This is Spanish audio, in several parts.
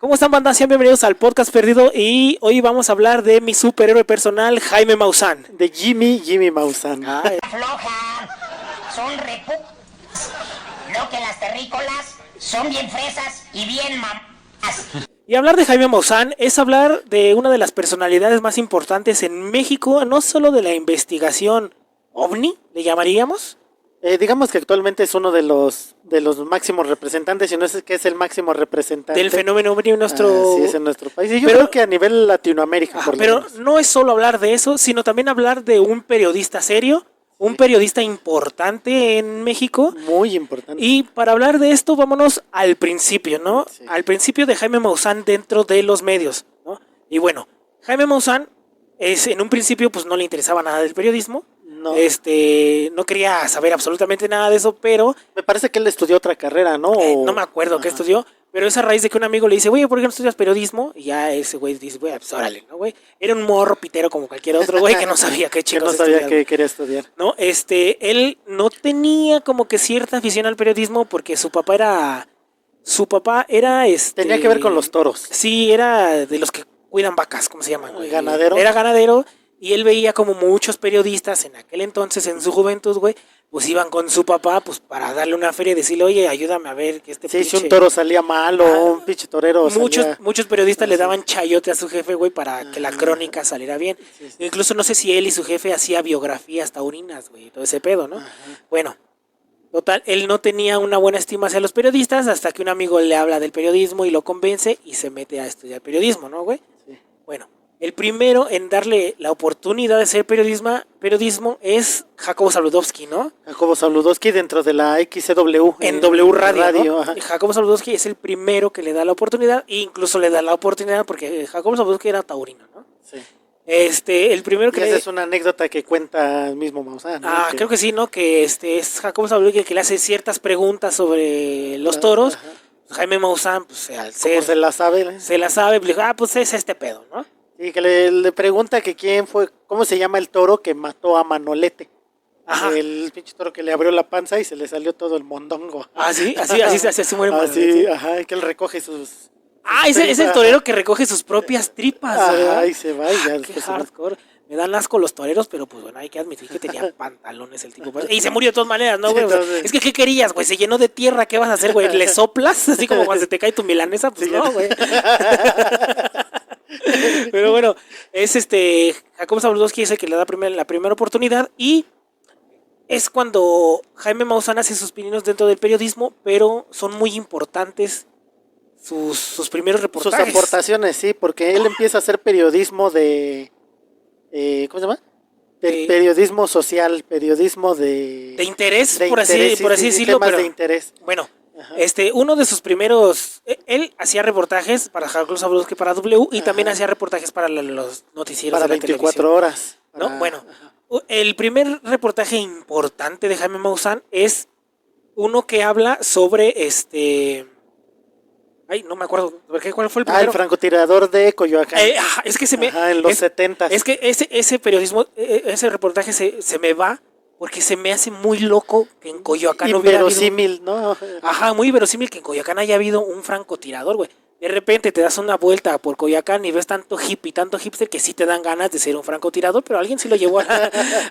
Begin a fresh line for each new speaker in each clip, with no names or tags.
¿Cómo están, banda? Sean bienvenidos al podcast perdido y hoy vamos a hablar de mi superhéroe personal, Jaime Maussan.
De Jimmy Maussan.
Floja, son lo que las terrícolas son bien fresas y bien
Y hablar de Jaime Maussan es hablar de una de las personalidades más importantes en México, no solo de la investigación ovni, le llamaríamos.
Digamos que actualmente es uno de los máximos representantes, si no es que es el máximo representante
Del fenómeno ovni en nuestro...
sí, es en nuestro país. Y yo creo que a nivel Latinoamérica.
Pero no es solo hablar de eso, sino también hablar de un periodista serio, un periodista importante en México.
Muy importante.
Y para hablar de esto, vámonos al principio, ¿no? Sí. Al principio de Jaime Maussan dentro de los medios, ¿no? Y bueno, Jaime Maussan en un principio pues no le interesaba nada del periodismo. No. No quería saber absolutamente nada de eso, pero...
Me parece que él estudió otra carrera, ¿no?
No me acuerdo qué estudió, pero es a raíz de que un amigo le dice, güey, ¿por qué no estudias periodismo? Y ya ese güey dice, güey, pues órale, ¿no, güey? Era un morro pitero como cualquier otro, güey, que no sabía qué chicos
que no sabía qué quería estudiar.
No, él no tenía como que cierta afición al periodismo porque su papá era...
Tenía que ver con los toros.
Sí, era de los que cuidan vacas, ¿cómo se llaman?
Ganadero.
Era ganadero. Y él veía como muchos periodistas en aquel entonces, en su juventud, güey, pues iban con su papá, pues para darle una feria y decirle, oye, ayúdame a ver que
sí, si un toro salía mal o un pinche torero
Muchos periodistas le daban chayote a su jefe, güey, para que la crónica saliera bien. Sí. Incluso no sé si él y su jefe hacía biografías taurinas, güey, todo ese pedo, ¿no? Ajá. Bueno, total, él no tenía una buena estima hacia los periodistas hasta que un amigo le habla del periodismo y lo convence y se mete a estudiar periodismo, ¿no, güey? Sí. Bueno. El primero en darle la oportunidad de hacer periodismo es Jacobo Zabludovsky, ¿no?
Jacobo Zabludovsky dentro de la XCW.
En W Radio, ¿no? Jacobo Zabludovsky es el primero que le da la oportunidad e incluso le da la oportunidad porque Jacobo Zabludovsky era taurino, ¿no? Sí. El primero que...
Esa es una anécdota que cuenta el mismo Maussan, ¿no?
Creo que sí, ¿no? Que es Jacobo Zabludovsky que le hace ciertas preguntas sobre los toros. Ajá. Jaime Maussan, pues al ser...
¿Cómo se la sabe?
Se la sabe, pues dijo, pues es este pedo, ¿no?
Y que le pregunta que quién fue, cómo se llama el toro que mató a Manolete. Ajá. El pinche toro que le abrió la panza y se le salió todo el mondongo.
Ah, sí, así muere Manolete.
Sí, ajá, que él recoge sus...
es el torero que recoge sus propias tripas, ¿verdad?
Ay, se va y ya.
Qué hardcore. Me dan asco los toreros, pero pues bueno, hay que admitir que tenía pantalones el tipo. Y se murió de todas maneras, ¿no, güey? O sea, es que, ¿qué querías, güey? Se llenó de tierra, ¿qué vas a hacer, güey? ¿Le soplas? Así como cuando se te cae tu milanesa, pues sí, no, güey. Pero bueno, es Jacobo Zabludovsky es el que le da la primera oportunidad y es cuando Jaime Maussan hace sus pininos dentro del periodismo, pero son muy importantes sus primeros reportajes.
Sus aportaciones, sí, porque él empieza a hacer periodismo de... ¿cómo se llama? Periodismo social, periodismo de interés,
por así decirlo,
temas de interés.
Bueno, uno de sus primeros, él hacía reportajes para Jacobo Zabludovsky para W y también hacía reportajes para los noticieros
para
de la
24
televisión.
horas.
¿No? Bueno, el primer reportaje importante de Jaime Maussan es uno que habla sobre no me acuerdo, ¿cuál fue el primero?
El francotirador de Coyoacán.
Es que se me...
en los 70.
Es que ese periodismo, ese reportaje se me va porque se me hace muy loco que en Coyoacán hubiera habido...
Inverosímil, ¿no?
Muy verosímil que en Coyoacán haya habido un francotirador, güey. De repente te das una vuelta por Coyoacán y ves tanto hippie, tanto hipster que sí te dan ganas de ser un francotirador, pero alguien sí lo llevó.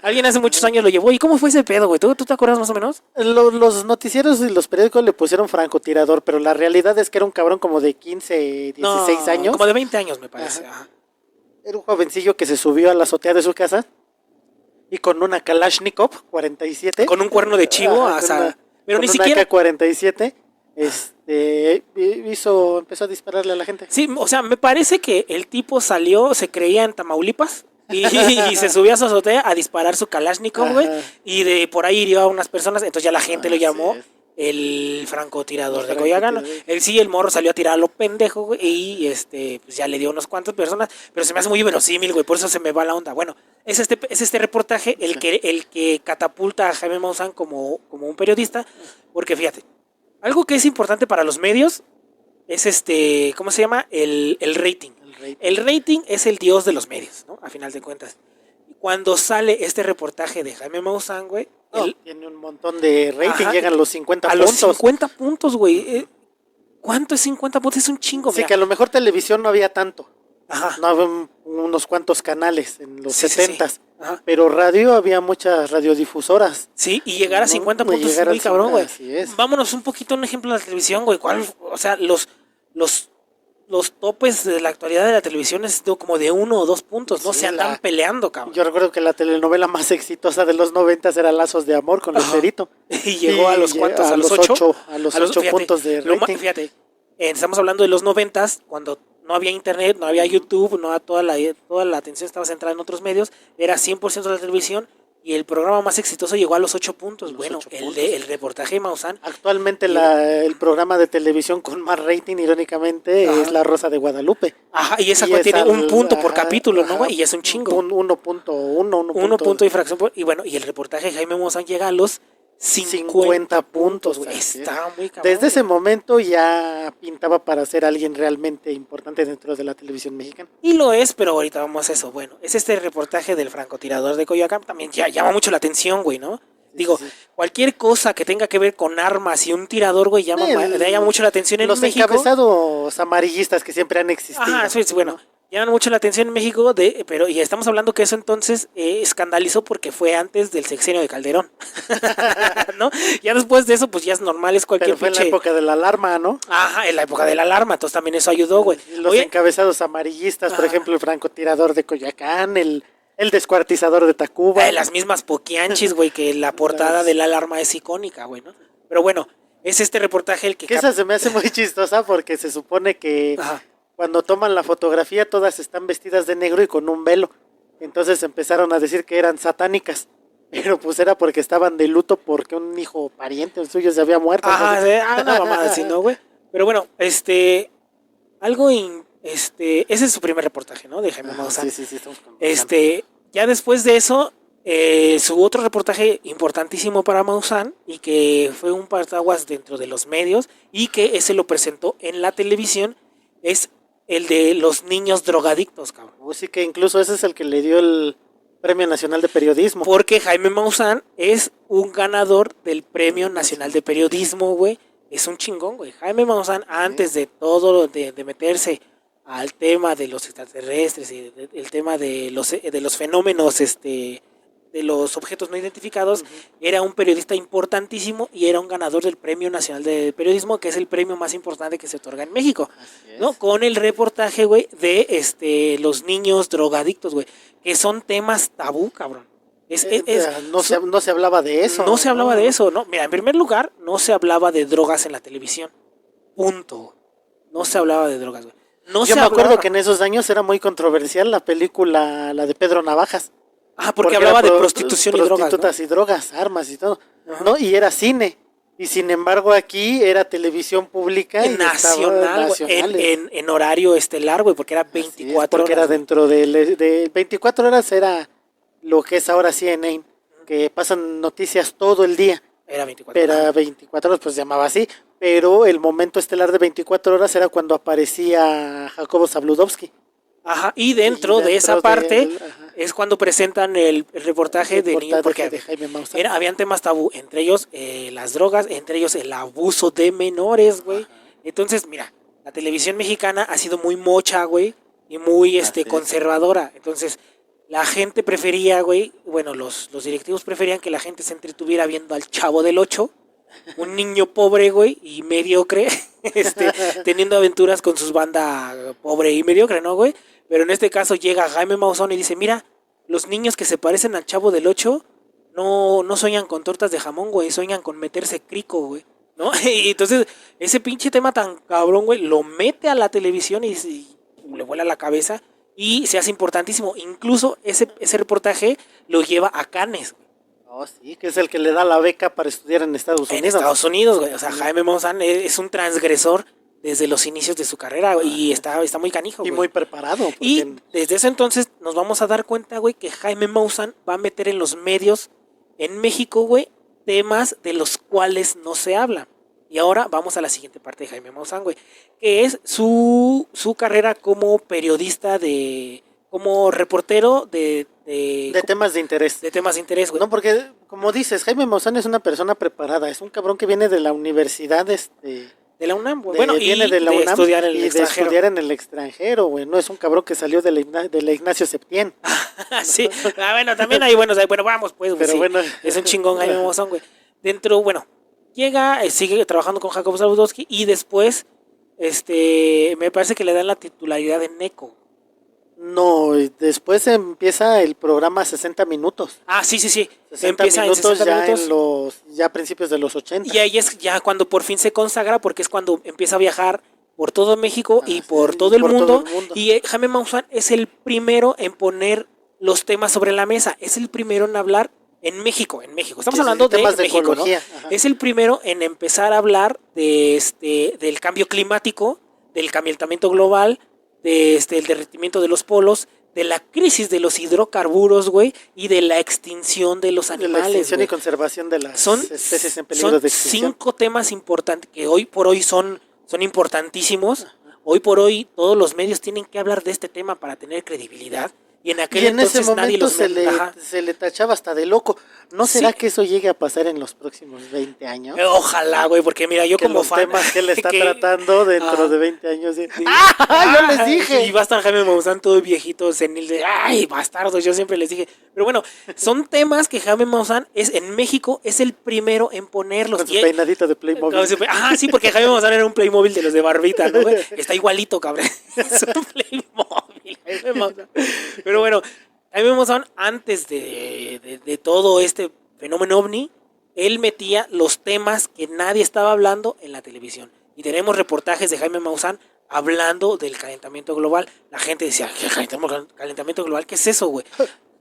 Alguien hace muchos años lo llevó. ¿Y cómo fue ese pedo, güey? ¿Tú te acuerdas más o menos?
Los noticieros y los periódicos le pusieron francotirador, pero la realidad es que era un cabrón como de 15, 16 años.
Como de 20 años, me parece. Ajá.
Era un jovencillo que se subió a la azotea de su casa y con una Kalashnikov 47.
Con un cuerno de chivo, pero ni siquiera...
AK-47, empezó a dispararle a la gente.
Sí, o sea, me parece que el tipo se creía en Tamaulipas y se subió a su azotea a disparar su Kalashnikov, güey, y de por ahí hirió a unas personas, entonces ya la gente lo llamó el francotirador de Coyoacán. El morro salió a tirar a lo pendejo, güey, y pues ya le dio unas cuantas personas, pero se me hace muy verosímil, güey, por eso se me va la onda. Bueno, es este reportaje el que catapulta a Jaime Maussan como un periodista, porque fíjate, algo que es importante para los medios es ¿cómo se llama? El rating. El rating es el dios de los medios, ¿no? A final de cuentas. Cuando sale este reportaje de Jaime Maussan, güey,
tiene un montón de rating, llegan a los 50
puntos. A los 50 puntos, güey. ¿Cuánto es 50 puntos? Es un chingo,
Sí,
mira.
que a lo mejor televisión no había tanto.
Ajá.
No había unos cuantos canales en los
Sí,
70s.
sí. Ajá.
Pero radio había muchas radiodifusoras.
Sí, y llegar a
No,
50
y
puntos es
llegar
muy
al
cabrón, güey.
50, así es.
Vámonos un poquito a un ejemplo de la televisión, güey. O sea, los topes de la actualidad de la televisión es como de 1 o 2 puntos, ¿no?
Sí,
Se andan peleando, cabrón.
Yo recuerdo que la telenovela más exitosa de los 90s era Lazos de Amor con Lucerito.
Y llegó a los cuantos, a los 8.
A los 8 puntos de rating.
Fíjate, estamos hablando de los 90s, cuando no había internet, no había YouTube, no había toda la atención estaba centrada en otros medios, era 100% de la televisión. Y el programa más exitoso llegó a los 8 puntos. Bueno, el reportaje de Maussan.
Actualmente el programa de televisión con más rating, irónicamente, es La Rosa de Guadalupe.
Ajá, y esa tiene un punto por capítulo, ¿no, güey? Y es un chingo. 1 punto y fracción. Y bueno, y el reportaje de Jaime Maussan llega a los 50 puntos, güey. Está muy cabrón.
Desde ese momento ya pintaba para ser alguien realmente importante dentro de la televisión mexicana.
Y lo es, pero ahorita vamos a eso. Bueno, es este reportaje del francotirador de Coyoacán. También ya llama mucho la atención, güey, ¿no? Digo, cualquier cosa que tenga que ver con armas y un tirador, güey, llama mucho la atención en
México. Los encabezados amarillistas que siempre han existido.
Ajá, sí, bueno. Llaman mucho la atención en México, pero ya estamos hablando que eso entonces escandalizó porque fue antes del sexenio de Calderón, ¿no? Ya después de eso, pues ya es normal, es cualquier
pero fue en la época de la alarma, ¿no?
Ajá, en la época de la alarma, entonces también eso ayudó, güey.
Los encabezados amarillistas, por ejemplo, el francotirador de Coyoacán, el descuartizador de Tacuba.
Las mismas poquianchis, güey, que la portada de la alarma es icónica, güey, ¿no? Pero bueno, es este reportaje el que...
esa se me hace muy chistosa porque se supone que... Ajá. Cuando toman la fotografía todas están vestidas de negro y con un velo. Entonces empezaron a decir que eran satánicas. Pero pues era porque estaban de luto porque un hijo pariente suyo se había muerto.
Ajá, una mamada así, ¿no, güey? Pero bueno, ese es su primer reportaje, ¿no? De Jaime Maussan.
Sí, estamos
ya después de eso, su otro reportaje importantísimo para Maussan y que fue un partaguas dentro de los medios y que ese lo presentó en la televisión es el de los niños drogadictos, cabrón.
Sí, que incluso ese es el que le dio el Premio Nacional de Periodismo.
Porque Jaime Maussan es un ganador del Premio Nacional de Periodismo, güey. Es un chingón, güey. Jaime Maussan, antes de todo, de meterse al tema de los extraterrestres y el tema de los fenómenos, de los objetos no identificados, era un periodista importantísimo y era un ganador del Premio Nacional de Periodismo, que es el premio más importante que se otorga en México, ¿no? Con el reportaje, güey, de los niños drogadictos, güey, que son temas tabú, cabrón.
No se hablaba de eso.
No se hablaba de eso, ¿no? Mira, en primer lugar, no se hablaba de drogas en la televisión. Punto. No se hablaba de drogas, güey.
Yo me acuerdo que en esos años era muy controversial la película, la de Pedro Navajas.
Porque hablaba de prostitución y drogas,
prostitutas, ¿no? Y drogas, armas y todo, ¿no? Y era cine. Y sin embargo aquí era televisión pública y
nacional, en horario estelar, güey, porque era 24
porque
horas.
Era dentro de 24 horas era lo que es ahora CNN, que pasan noticias todo el día.
Era 24 horas.
Pero 24 horas pues se llamaba así, pero el momento estelar de 24 horas era cuando aparecía Jacobo Zabludovsky.
Ajá, y dentro de esa parte es cuando presentan el reportaje de niños, porque
de Jaime Maussan.
habían temas tabú, entre ellos las drogas, entre ellos el abuso de menores, güey. Entonces, mira, la televisión mexicana ha sido muy mocha, güey, y muy conservadora. Entonces, la gente prefería, güey, bueno, los directivos preferían que la gente se entretuviera viendo al Chavo del 8, un niño pobre, güey, y mediocre, teniendo aventuras con sus bandas pobre y mediocre, ¿no, güey? Pero en este caso llega Jaime Maussan y dice, mira, los niños que se parecen al Chavo del 8 no sueñan con tortas de jamón, güey, sueñan con meterse crico, güey, ¿no? Y entonces ese pinche tema tan cabrón, güey, lo mete a la televisión y le vuela la cabeza y se hace importantísimo. Incluso ese reportaje lo lleva a Cannes, güey.
Oh, sí, que es el que le da la beca para estudiar en Estados Unidos.
En Estados Unidos, güey. O sea, Jaime Maussan es un transgresor desde los inicios de su carrera, güey, y está muy canijo, güey.
Y muy preparado. Porque...
Y desde ese entonces nos vamos a dar cuenta, güey, que Jaime Maussan va a meter en los medios en México, güey, temas de los cuales no se habla. Y ahora vamos a la siguiente parte de Jaime Maussan, güey, que es su carrera como periodista como reportero de
temas de interés.
De temas de interés, güey.
No, porque, como dices, Jaime Maussan es una persona preparada. Es un cabrón que viene de la universidad,
De la UNAM, güey. Bueno,
viene de la
de
UNAM
estudiar en el
y de
extranjero.
estudiar en el extranjero, güey. No es un cabrón que salió de la Ignacio Septién.
Sí, bueno, también hay buenos, bueno, vamos, pues, güey,
Pero
sí.
bueno.
Es un chingón Jaime Maussan, güey. Dentro, bueno, llega, sigue trabajando con Jacobo Zabludovsky y después, me parece que le dan la titularidad de Neko.
No, después empieza el programa 60 minutos.
Ah, sí.
60
Empieza
minutos
en 60
ya
minutos.
ya a principios de los 80.
Y ahí es ya cuando por fin se consagra, porque es cuando empieza a viajar por todo México y por todo el mundo. Y Jaime Maussan es el primero en poner los temas sobre la mesa. Es el primero en hablar en México. Estamos hablando de México,
ecología,
¿no? Es el primero en empezar a hablar del cambio climático, del calentamiento global, el derretimiento de los polos, de la crisis de los hidrocarburos, güey, y de la extinción de los animales. De la extinción
y conservación de las especies en peligro de extinción.
Son 5 temas importantes que hoy por hoy son importantísimos. Hoy por hoy todos los medios tienen que hablar de este tema para tener credibilidad. Y en ese momento
se le tachaba hasta de loco. ¿No será que eso llegue a pasar en los próximos 20 años?
Ojalá, güey, porque mira, yo que como
los
fan...
temas que él está tratando dentro de 20 años...
yo les dije! Y va a estar Jaime Maussan todo viejito, senil de... ¡Ay, bastardos! Yo siempre les dije. Pero bueno, son temas que Jaime Maussan en México es el primero en ponerlos.
Con su peinadito de Playmobil.
Sí, porque Jaime Maussan era un Playmobil de los de barbita, ¿no, güey? Está igualito, cabrón. Es un Playmobil, Jaime Maussan. Pero bueno, Jaime Maussan, antes de todo este fenómeno ovni, él metía los temas que nadie estaba hablando en la televisión. Y tenemos reportajes de Jaime Maussan hablando del calentamiento global. La gente decía, ¿qué calentamiento global? ¿Qué es eso, güey?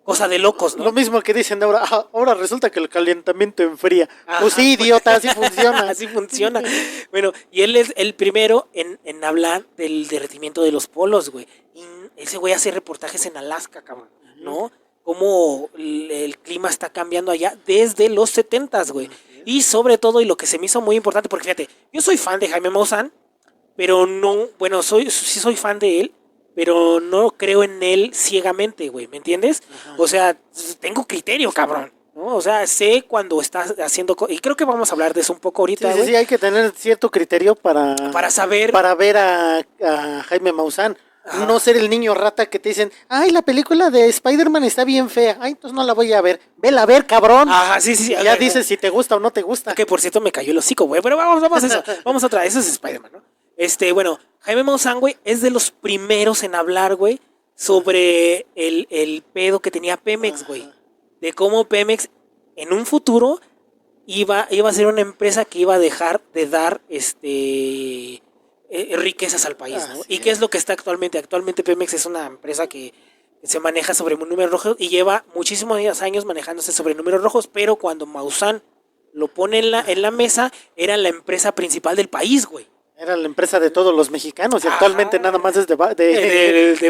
Cosa de locos, ¿no?
Lo mismo que dicen ahora resulta que el calentamiento enfría. Pues sí, idiota, así funciona.
Así funciona. Bueno, y él es el primero en hablar del derretimiento de los polos, güey. Y ese güey hace reportajes en Alaska, cabrón, ¿no? Cómo el clima está cambiando allá desde los 70s, güey. Y sobre todo, y lo que se me hizo muy importante, porque fíjate, yo soy fan de Jaime Maussan, pero no, bueno, sí soy fan de él, pero no creo en él ciegamente, güey, ¿me entiendes? Ajá. O sea, tengo criterio, cabrón, ¿no? O sea, sé cuando estás haciendo... Y creo que vamos a hablar de eso un poco ahorita, güey.
Sí, hay que tener cierto criterio para
saber...
Para ver a Jaime Maussan. Ajá. No ser el niño rata que te dicen, ay, la película de Spider-Man está bien fea. Ay, entonces no la voy a ver. Vela a ver, cabrón.
Ajá, sí.
Ya dices si te gusta o no te gusta.
Que por cierto me cayó el hocico, güey. Pero vamos a eso. Vamos a otra. Eso es Spider-Man, ¿no? Bueno, Jaime Maussan, güey, es de los primeros en hablar, güey, sobre el pedo que tenía Pemex, güey. De cómo Pemex en un futuro iba a ser una empresa que iba a dejar de dar riquezas al país, ¿no? ¿Y qué es lo que está actualmente? Actualmente Pemex es una empresa que se maneja sobre números rojos y lleva muchísimos años manejándose sobre números rojos, pero cuando Maussan lo pone en la mesa, era la empresa principal del país, güey.
Era la empresa de todos los mexicanos y actualmente nada más es de
Bartlett,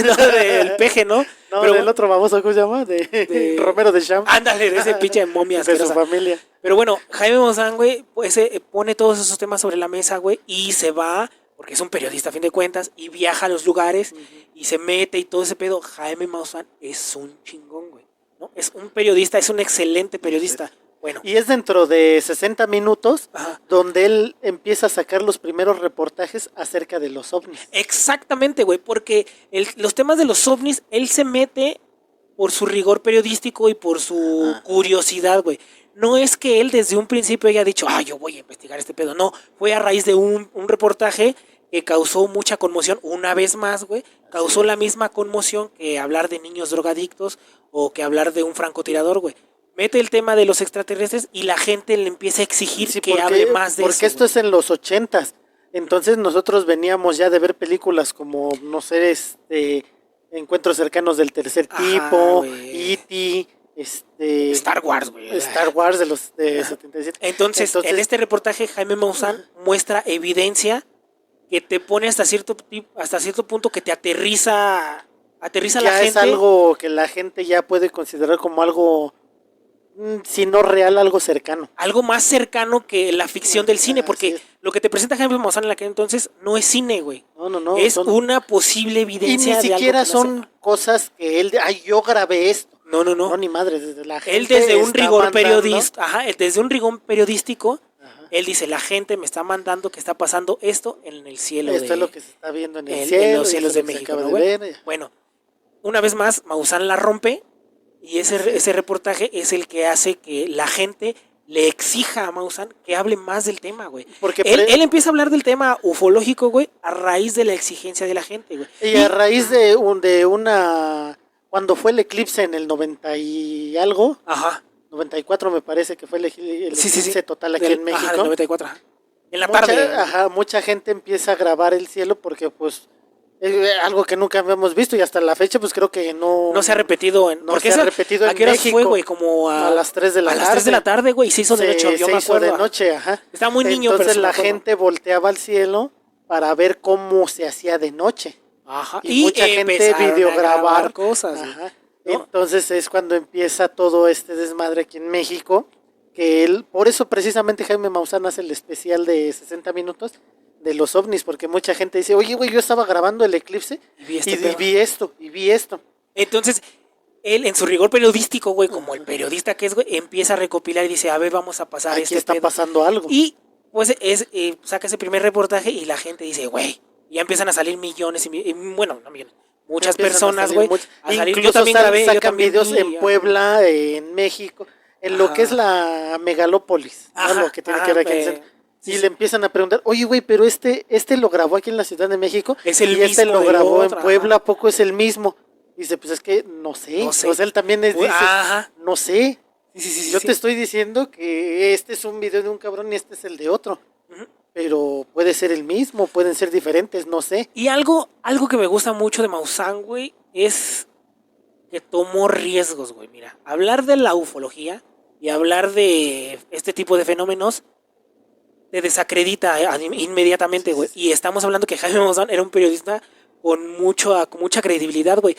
no, del Peje, ¿no?
No, pero el otro baboso, ¿cómo se llama? De Romero de Champs.
Ándale, de ese pinche momia.
De su familia.
Pero bueno, Jaime Maussan, güey, pues pone todos esos temas sobre la mesa, güey, y se va, porque es un periodista a fin de cuentas, y viaja a los lugares, y se mete y todo ese pedo. Jaime Maussan es un chingón, güey, ¿no? Es un periodista, es un excelente periodista. Sí. Bueno.
Y es dentro de 60 minutos donde él empieza a sacar los primeros reportajes acerca de los ovnis.
Exactamente, güey, porque los temas de los ovnis, él se mete por su rigor periodístico y por su curiosidad, güey. No es que él desde un principio haya dicho, yo voy a investigar este pedo. No, fue a raíz de un reportaje que causó mucha conmoción. Una vez más, güey, causó la misma conmoción que hablar de niños drogadictos o que hablar de un francotirador, güey. Mete el tema de los extraterrestres y la gente le empieza a exigir que hable más de eso.
Porque esto es en los 80s. Entonces nosotros veníamos ya de ver películas como, no sé, Encuentros cercanos del tercer tipo, E.T.,
Star Wars, güey.
Star Wars de los 77.
Entonces, en este reportaje Jaime Maussan muestra evidencia que te pone hasta cierto punto que te aterriza la gente.
Ya es algo que la gente ya puede considerar como algo, si no real, algo cercano.
Algo más cercano que la ficción del cine, porque lo que te presenta Jaime Maussan en aquel entonces no es cine, güey.
No.
Es una posible evidencia.
Y ni siquiera son cosas que él, yo grabé esto.
No.
No, ni madre, desde la gente.
Él desde un rigor periodístico, Él dice, la gente me está mandando que está pasando esto en el cielo.
Esto es lo que se está viendo en el cielo.
En los cielos de México, ¿no, güey? Bueno, una vez más, Maussan la rompe y ese reportaje es el que hace que la gente le exija a Maussan que hable más del tema, güey. Porque él empieza a hablar del tema ufológico, güey, a raíz de la exigencia de la gente, güey.
Y a raíz de una... Cuando fue el eclipse en el 90 y algo...
Ajá.
94 me parece que fue el eclipse total aquí en México.
Ajá, el 94, ajá. En la tarde.
Mucha gente empieza a grabar el cielo porque, pues, es algo que nunca habíamos visto y hasta la fecha, pues, creo que no
se ha repetido.
No se ha repetido en
México. ¿A qué hora fue, güey? Como
a las 3 de la tarde. A las
3 de la tarde, güey, y se hizo de noche, yo me acuerdo.
Se hizo de noche, ajá.
Estaba muy niño,
entonces la gente volteaba al cielo para ver cómo se hacía de noche.
Ajá.
Y mucha gente videograbar
cosas.
Ajá. ¿No? Entonces es cuando empieza todo este desmadre aquí en México, que por eso precisamente Jaime Maussan hace el especial de 60 minutos de los ovnis, porque mucha gente dice, oye, güey, yo estaba grabando el eclipse y vi esto.
Entonces, él en su rigor periodístico, güey, como el periodista que es, güey, empieza a recopilar y dice, a ver, vamos a pasar
aquí está pasando algo.
Y pues saca ese primer reportaje y la gente dice, güey, ya empiezan a salir millones bueno, no millones. Muchas personas, güey.
Yo también grabé. Sacan videos en Puebla, en México, en lo que es la megalópolis, ¿no? Lo que tiene que ver aquí. Y le empiezan a preguntar, oye, güey, pero este lo grabó aquí en la Ciudad de México.
Es el
y
mismo
lo grabó en Puebla,
ajá.
¿A poco es el mismo? Y dice, pues es que no sé. O sea, él también dice, no sé. Yo te estoy diciendo que este es un video de un cabrón y este es el de otro. Uh-huh. Pero puede ser el mismo, pueden ser diferentes, no sé.
Y algo que me gusta mucho de Maussan, güey, es que tomó riesgos, güey. Mira, hablar de la ufología y hablar de este tipo de fenómenos te desacredita inmediatamente, güey. Y estamos hablando que Jaime Maussan era un periodista con mucha credibilidad, güey.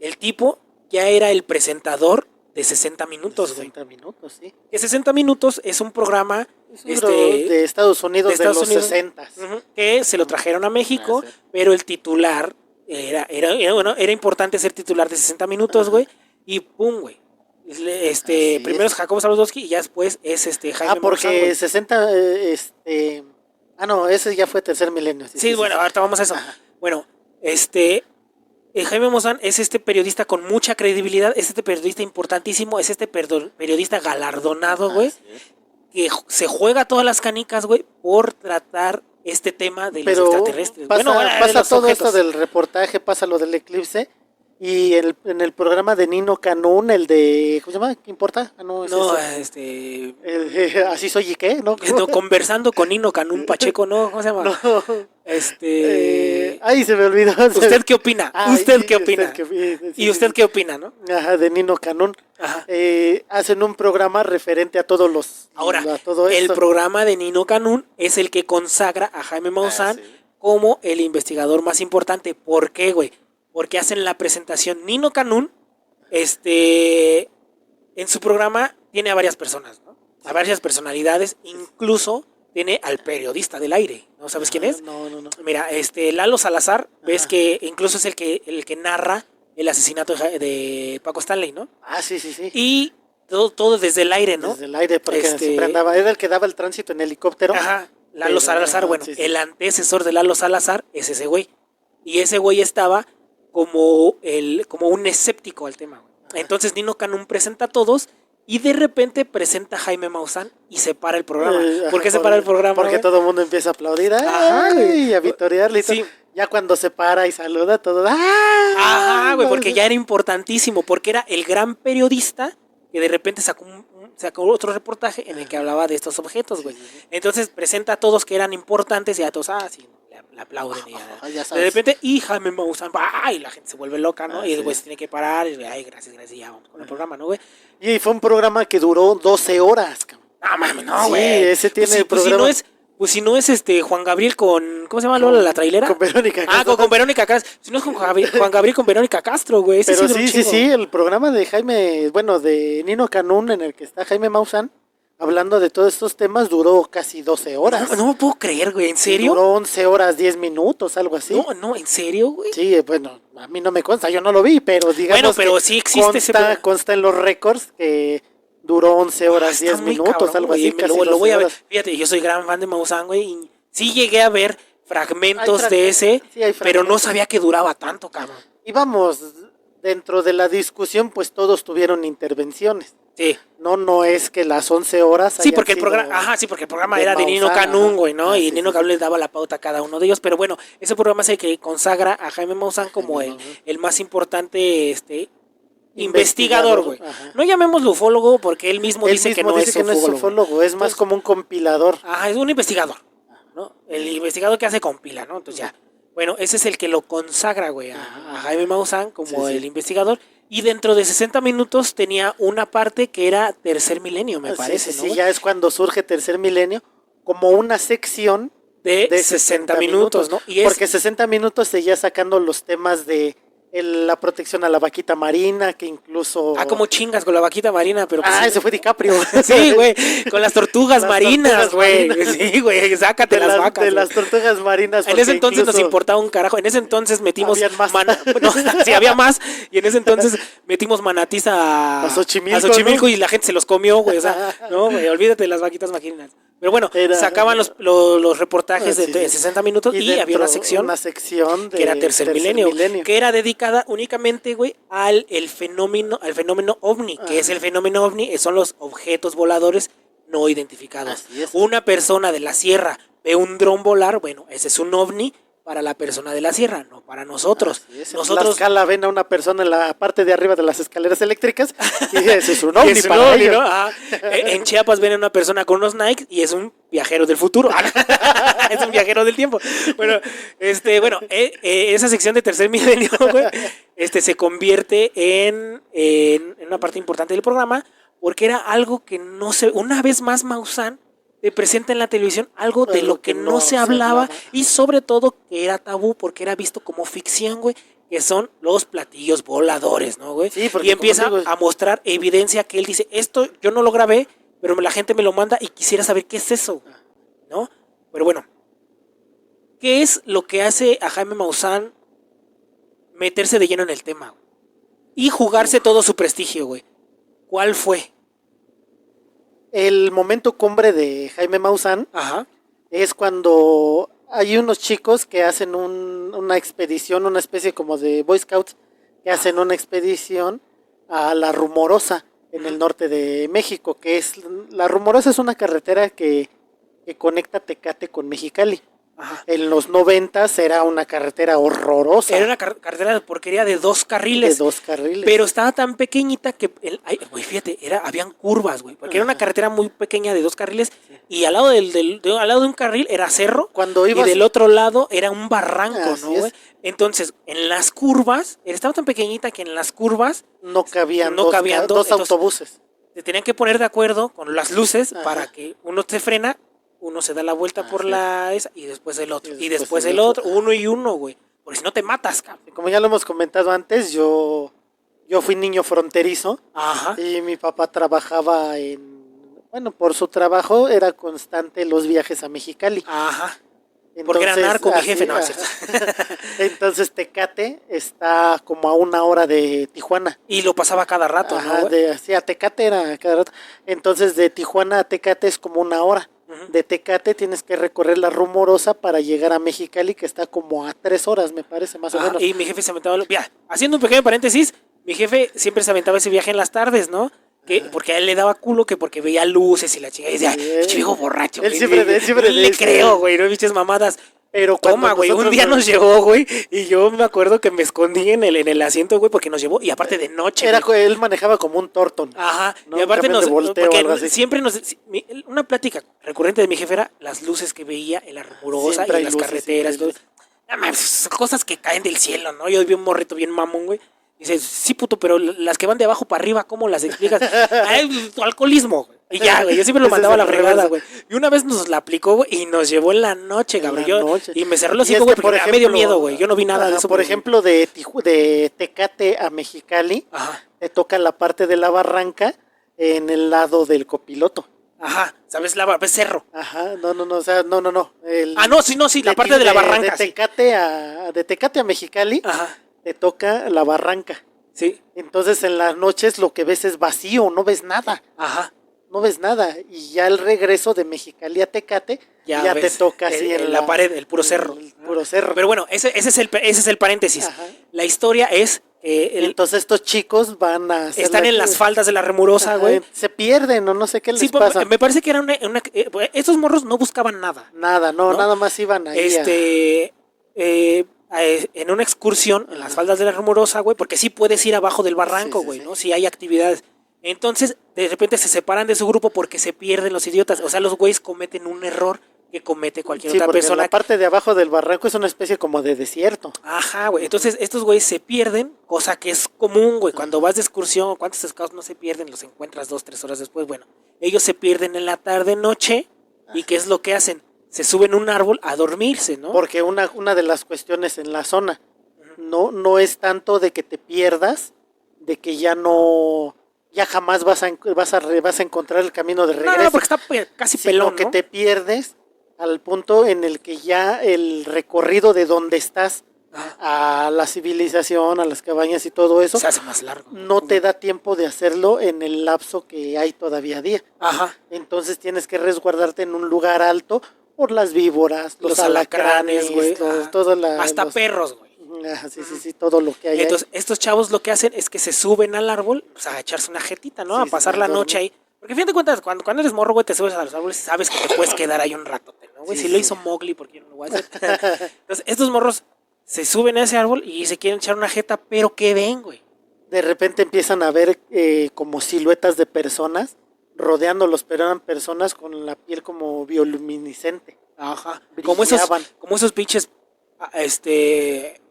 El tipo ya era el presentador de 60 minutos, güey.
60 minutos, sí.
Que 60 minutos es un programa
de Estados Unidos de los 60.
Uh-huh, que se lo trajeron a México, pero el titular era importante ser titular de 60 minutos, güey. Y pum, güey. Primero es Jacobo Zabludovsky y ya después es Jaime
porque
Maussan,
60 no, ese ya fue Tercer Milenio.
Sí, bueno, ahorita vamos a eso. Ajá. Bueno, Jaime Maussan es periodista con mucha credibilidad, es periodista importantísimo, es periodista galardonado, güey, que se juega todas las canicas, güey, por tratar este tema de los extraterrestres.
Pasa todo esto del reportaje, pasa lo del eclipse, y en el programa de Nino Canún, el de, ¿cómo se llama? ¿Qué importa? Así soy y qué, ¿no?
Conversando con Nino Canún Pacheco, ¿no? ¿Cómo se llama?
No.
Ay,
se me olvidó.
¿Usted qué opina? ¿Usted qué opina? ¿Y usted qué opina, no?
Ajá, de Nino Canún. Ajá. Hacen un programa referente a todos los...
Ahora, el programa de Nino Canún es el que consagra a Jaime Maussan como el investigador más importante. ¿Por qué, güey? Porque hacen la presentación. Nino Canún, en su programa tiene a varias personas, ¿no? A varias personalidades, incluso tiene al periodista del aire. ¿No sabes quién es?
No.
Mira, Lalo Salazar, ves que incluso es el que narra el asesinato de Paco Stanley, ¿no?
Sí.
Y todo desde el aire, ¿no?
Desde el aire, porque siempre andaba, era el que daba el tránsito en helicóptero.
Ajá, Lalo Salazar, bueno, el antecesor de Lalo Salazar es ese güey. Y ese güey estaba como un escéptico al tema. Entonces Nino Canún presenta a todos y de repente presenta a Jaime Maussan y se para el programa. ¿Por qué se para el programa?
Porque todo el mundo empieza a aplaudir y a vitorearle y todo. Ya cuando se para y saluda todo.
Ajá, güey, porque ya era importantísimo, porque era el gran periodista que de repente sacó otro reportaje en el que hablaba de estos objetos, güey. Entonces presenta a todos que eran importantes y a todos, le aplauden. Ya de repente, y Jaime Maussan, y la gente se vuelve loca, ¿no? Y después tiene que parar, y gracias, ya vamos con el programa, ¿no, güey?
Y fue un programa que duró 12 horas, cabrón.
No, mames, no, güey.
Sí, ese tiene el programa.
Si no es Juan Gabriel con... ¿Cómo se llama Lola, la trailera?
Con Verónica
Castro. Con Verónica Castro. Si no es con Juan Gabriel con Verónica Castro, güey.
Pero sí, el programa de Nino Canún, en el que está Jaime Maussan, hablando de todos estos temas, duró casi 12 horas.
No me puedo creer, güey. ¿En serio?
Duró 11 horas, 10 minutos, algo así.
No, ¿en serio, güey?
Sí, bueno, a mí no me consta, yo no lo vi, pero digamos
pero sí existe
consta en los récords que duró 11 horas,
Está
10
muy
minutos,
cabrón,
algo
güey,
así, casi
lo
12
voy a ver.
horas.
Fíjate, yo soy gran fan de Maussan, güey, y sí llegué a ver fragmentos
Hay
de ese,
sí, hay
pero no
fragmentos.
sabía que duraba tanto, cabrón.
Y vamos, dentro de la discusión, pues todos tuvieron intervenciones.
Sí.
No es que las 11 horas
Sí,
hayan
porque el
sido
programa, sí, porque el programa
de
era de Nino
Maussan,
Canún,
ajá.
güey, ¿no? Y
Sí,
Nino
sí,
Canún
sí.
les daba la pauta a cada uno de ellos, pero bueno, ese programa es el que consagra a Jaime Maussan como
Jaime Maussan.
el más importante, investigador, güey.
Ajá.
No llamémoslo ufólogo porque él mismo
Él
dice que
mismo
no
dice
es
que no es
ufólogo.
ufólogo, es más como un compilador.
Ajá, es un investigador, ¿no? El investigador que hace compila, ¿no? Entonces ya. Bueno, ese es el que lo consagra, güey, a Jaime Maussan como
Sí, sí.
el investigador. Y dentro de 60 minutos tenía una parte que era Tercer Milenio, me parece,
Sí,
¿no?
sí,
güey?
ya es cuando surge Tercer Milenio como una sección
de
de
60 minutos, ¿no? Y es,
Porque 60 minutos seguía sacando los temas de la protección a la vaquita marina, que incluso...
como chingas con la vaquita marina, pero pues,
ese fue DiCaprio.
sí, güey, con las tortugas
Las
marinas,
tortugas
güey.
marinas.
Sí, güey, sácate las vacas.
De
güey.
las tortugas marinas.
En ese
porque
entonces nos
incluso
importaba un carajo. En ese entonces metimos
Habían más.
no, sí, había más. Y en ese entonces metimos manatís
A Xochimilco,
y la gente se los comió, güey. O sea, no, güey, olvídate de las vaquitas marinas. Pero bueno,
Era-
sacaban los reportajes
Sí,
de
sí.
60 minutos y había
dentro
una sección
de
que era Tercer Milenio, que era dedicada únicamente, güey, al fenómeno ovni, que es el fenómeno ovni, son los objetos voladores no identificados.
Así es.
Una persona de la sierra ve un dron volar, bueno, ese es un ovni para la persona de la sierra, no para nosotros.
Así es. En
Nosotros
Tlaxcala ven a una persona en la parte de arriba de las escaleras eléctricas y ese es un
y
ovni
es un
para
ovni,
ellos.
¿no? Ajá. En Chiapas ven a una persona con unos Nike y es un viajero del futuro. Es un viajero del tiempo. Bueno, esa sección de Tercer Milenio, güey, se convierte en una parte importante del programa porque era algo que no se... Una vez más Maussan te presenta en la televisión algo de lo que no se hablaba y sobre todo que era tabú porque era visto como ficción, güey, que son los platillos voladores, ¿no, güey?
Sí, porque
y empieza
como digo,
a mostrar evidencia que él dice, esto yo no lo grabé, pero la gente me lo manda y quisiera saber qué es eso, ¿no? Pero bueno, ¿qué es lo que hace a Jaime Maussan meterse de lleno en el tema, güey? Y jugarse todo su prestigio, güey? ¿Cuál fue?
el momento cumbre de Jaime Maussan
Ajá.
es cuando hay unos chicos que hacen una expedición, una especie como de Boy Scouts, que hacen una expedición a La Rumorosa, en el norte de México, que es, La Rumorosa es una carretera que conecta Tecate con Mexicali.
Ajá.
En los 90s era una carretera horrorosa.
Era una carretera de porquería de 2 carriles.
De 2 carriles.
Pero estaba tan pequeñita que, güey, fíjate, habían curvas, güey. Porque era una carretera muy pequeña de 2 carriles. Y al lado al lado de un carril era cerro.
Cuando ibas...
Y del otro lado era un barranco,
Así
¿no, güey? Entonces, en las curvas, estaba tan pequeñita que en las curvas
no cabían,
dos
dos autobuses.
Se tenían que poner de acuerdo con las luces.
Ajá.
Para que uno se frena, uno se da la vuelta por esa y después el otro. Y después
el
el otro, uno y uno, güey. Porque si no te matas, cabrón.
Como ya lo hemos comentado antes, yo fui niño fronterizo.
Ajá.
Y mi papá trabajaba por su trabajo era constante los viajes a Mexicali.
Ajá. Porque era narco mi jefe, no, es cierto.
Entonces Tecate está como a 1 hora de Tijuana.
Y lo pasaba cada rato,
Ajá,
¿no?
sí, a Tecate era cada rato. Entonces de Tijuana a Tecate es como 1 hora.
Uh-huh.
De Tecate tienes que recorrer La Rumorosa para llegar a Mexicali, que está como a 3 horas, me parece, más o menos.
Y mi jefe se aventaba... Mira, haciendo un pequeño paréntesis, mi jefe siempre se aventaba ese viaje en las tardes, ¿no? Porque a él le daba culo, que porque veía luces y la chica y decía, pinche viejo borracho.
Él
güey,
siempre
le creo, güey, no biches mamadas.
Pero
toma, güey, un día nos llevó, güey, y yo me acuerdo que me escondí en el asiento, güey, porque nos llevó, y aparte de noche,
él manejaba como un Torton.
Ajá,
¿no?
y aparte
porque
siempre una plática recurrente de mi jefe era las luces que veía en La Rumorosa y en las carreteras, cosas que caen del cielo, ¿no? Yo vi un morrito bien mamón, güey. Dice, sí, puto, pero las que van de abajo para arriba, ¿cómo las explicas? Ay, tu alcoholismo, güey. Y ya, güey, yo siempre lo mandaba a la fregada, güey. Y una vez nos la aplicó, güey, y nos llevó en la noche, cabrón. Y me cerró los hocico, güey, porque me dio miedo, güey. Yo no vi nada de eso.
Por ejemplo, de Tecate a Mexicali, te toca la parte de la barranca en el lado del copiloto.
Ajá, ¿sabes? ¿Ves cerro?
Ajá, no, o sea, no.
Sí, la parte de la barranca.
De Tecate a Mexicali,
ajá,
te toca la barranca.
Sí.
Entonces en las noches lo que ves es vacío, no ves nada.
Ajá.
No ves nada. Y ya el regreso de Mexicali a Tecate, ya te toca así
en la pared, el puro cerro.
El puro cerro.
Pero bueno, ese es el paréntesis.
Ajá.
La historia es...
entonces estos chicos van a...
Están en las faldas de la Remurosa, güey.
Se pierden o no sé qué les
Sí,
pasa.
me parece que era estos morros no buscaban nada.
Nada, no, nada más iban ahí.
En una excursión en las faldas de la Rumorosa, güey, porque sí puedes ir abajo del barranco, güey, ¿no? Si hay actividades. Entonces, de repente se separan de su grupo porque se pierden los idiotas. O sea, los güeyes cometen un error que comete cualquier otra persona.
La parte de abajo del barranco es una especie como de desierto.
Ajá, güey. Entonces, estos güeyes se pierden, cosa que es común, güey. Cuando vas de excursión, ¿cuántos scouts no se pierden? Los encuentras 2-3 horas después. Bueno, ellos se pierden en la tarde-noche. ¿Y qué es lo que hacen? Se suben a un árbol a dormirse, ¿no?
Porque una de las cuestiones en la zona no es tanto de que te pierdas, de que ya jamás vas a encontrar el camino de regreso.
No, porque está casi pelón,
sino que te pierdes al punto en el que ya el recorrido de donde estás a la civilización, a las cabañas y todo eso,
se hace más largo.
No te da tiempo de hacerlo en el lapso que hay todavía día.
Ajá.
Entonces tienes que resguardarte en un lugar alto por las víboras, los alacranes, güey,
hasta perros, güey.
Sí, todo lo que hay.
Entonces, estos chavos lo que hacen es que se suben al árbol, pues, a echarse una jetita, ¿no? A pasar la noche ahí. Porque fíjate cuentas, cuando eres morro, güey, te subes a los árboles, sabes que te puedes quedar ahí un ratote, ¿no, güey? Si lo hizo Mowgli, ¿por qué no lo voy a hacer? Entonces, estos morros se suben a ese árbol y se quieren echar una jeta, pero ¿qué ven, güey?
De repente empiezan a ver como siluetas de personas rodeándolos, pero eran personas con la piel como bioluminiscente.
Ajá. Como esos pinches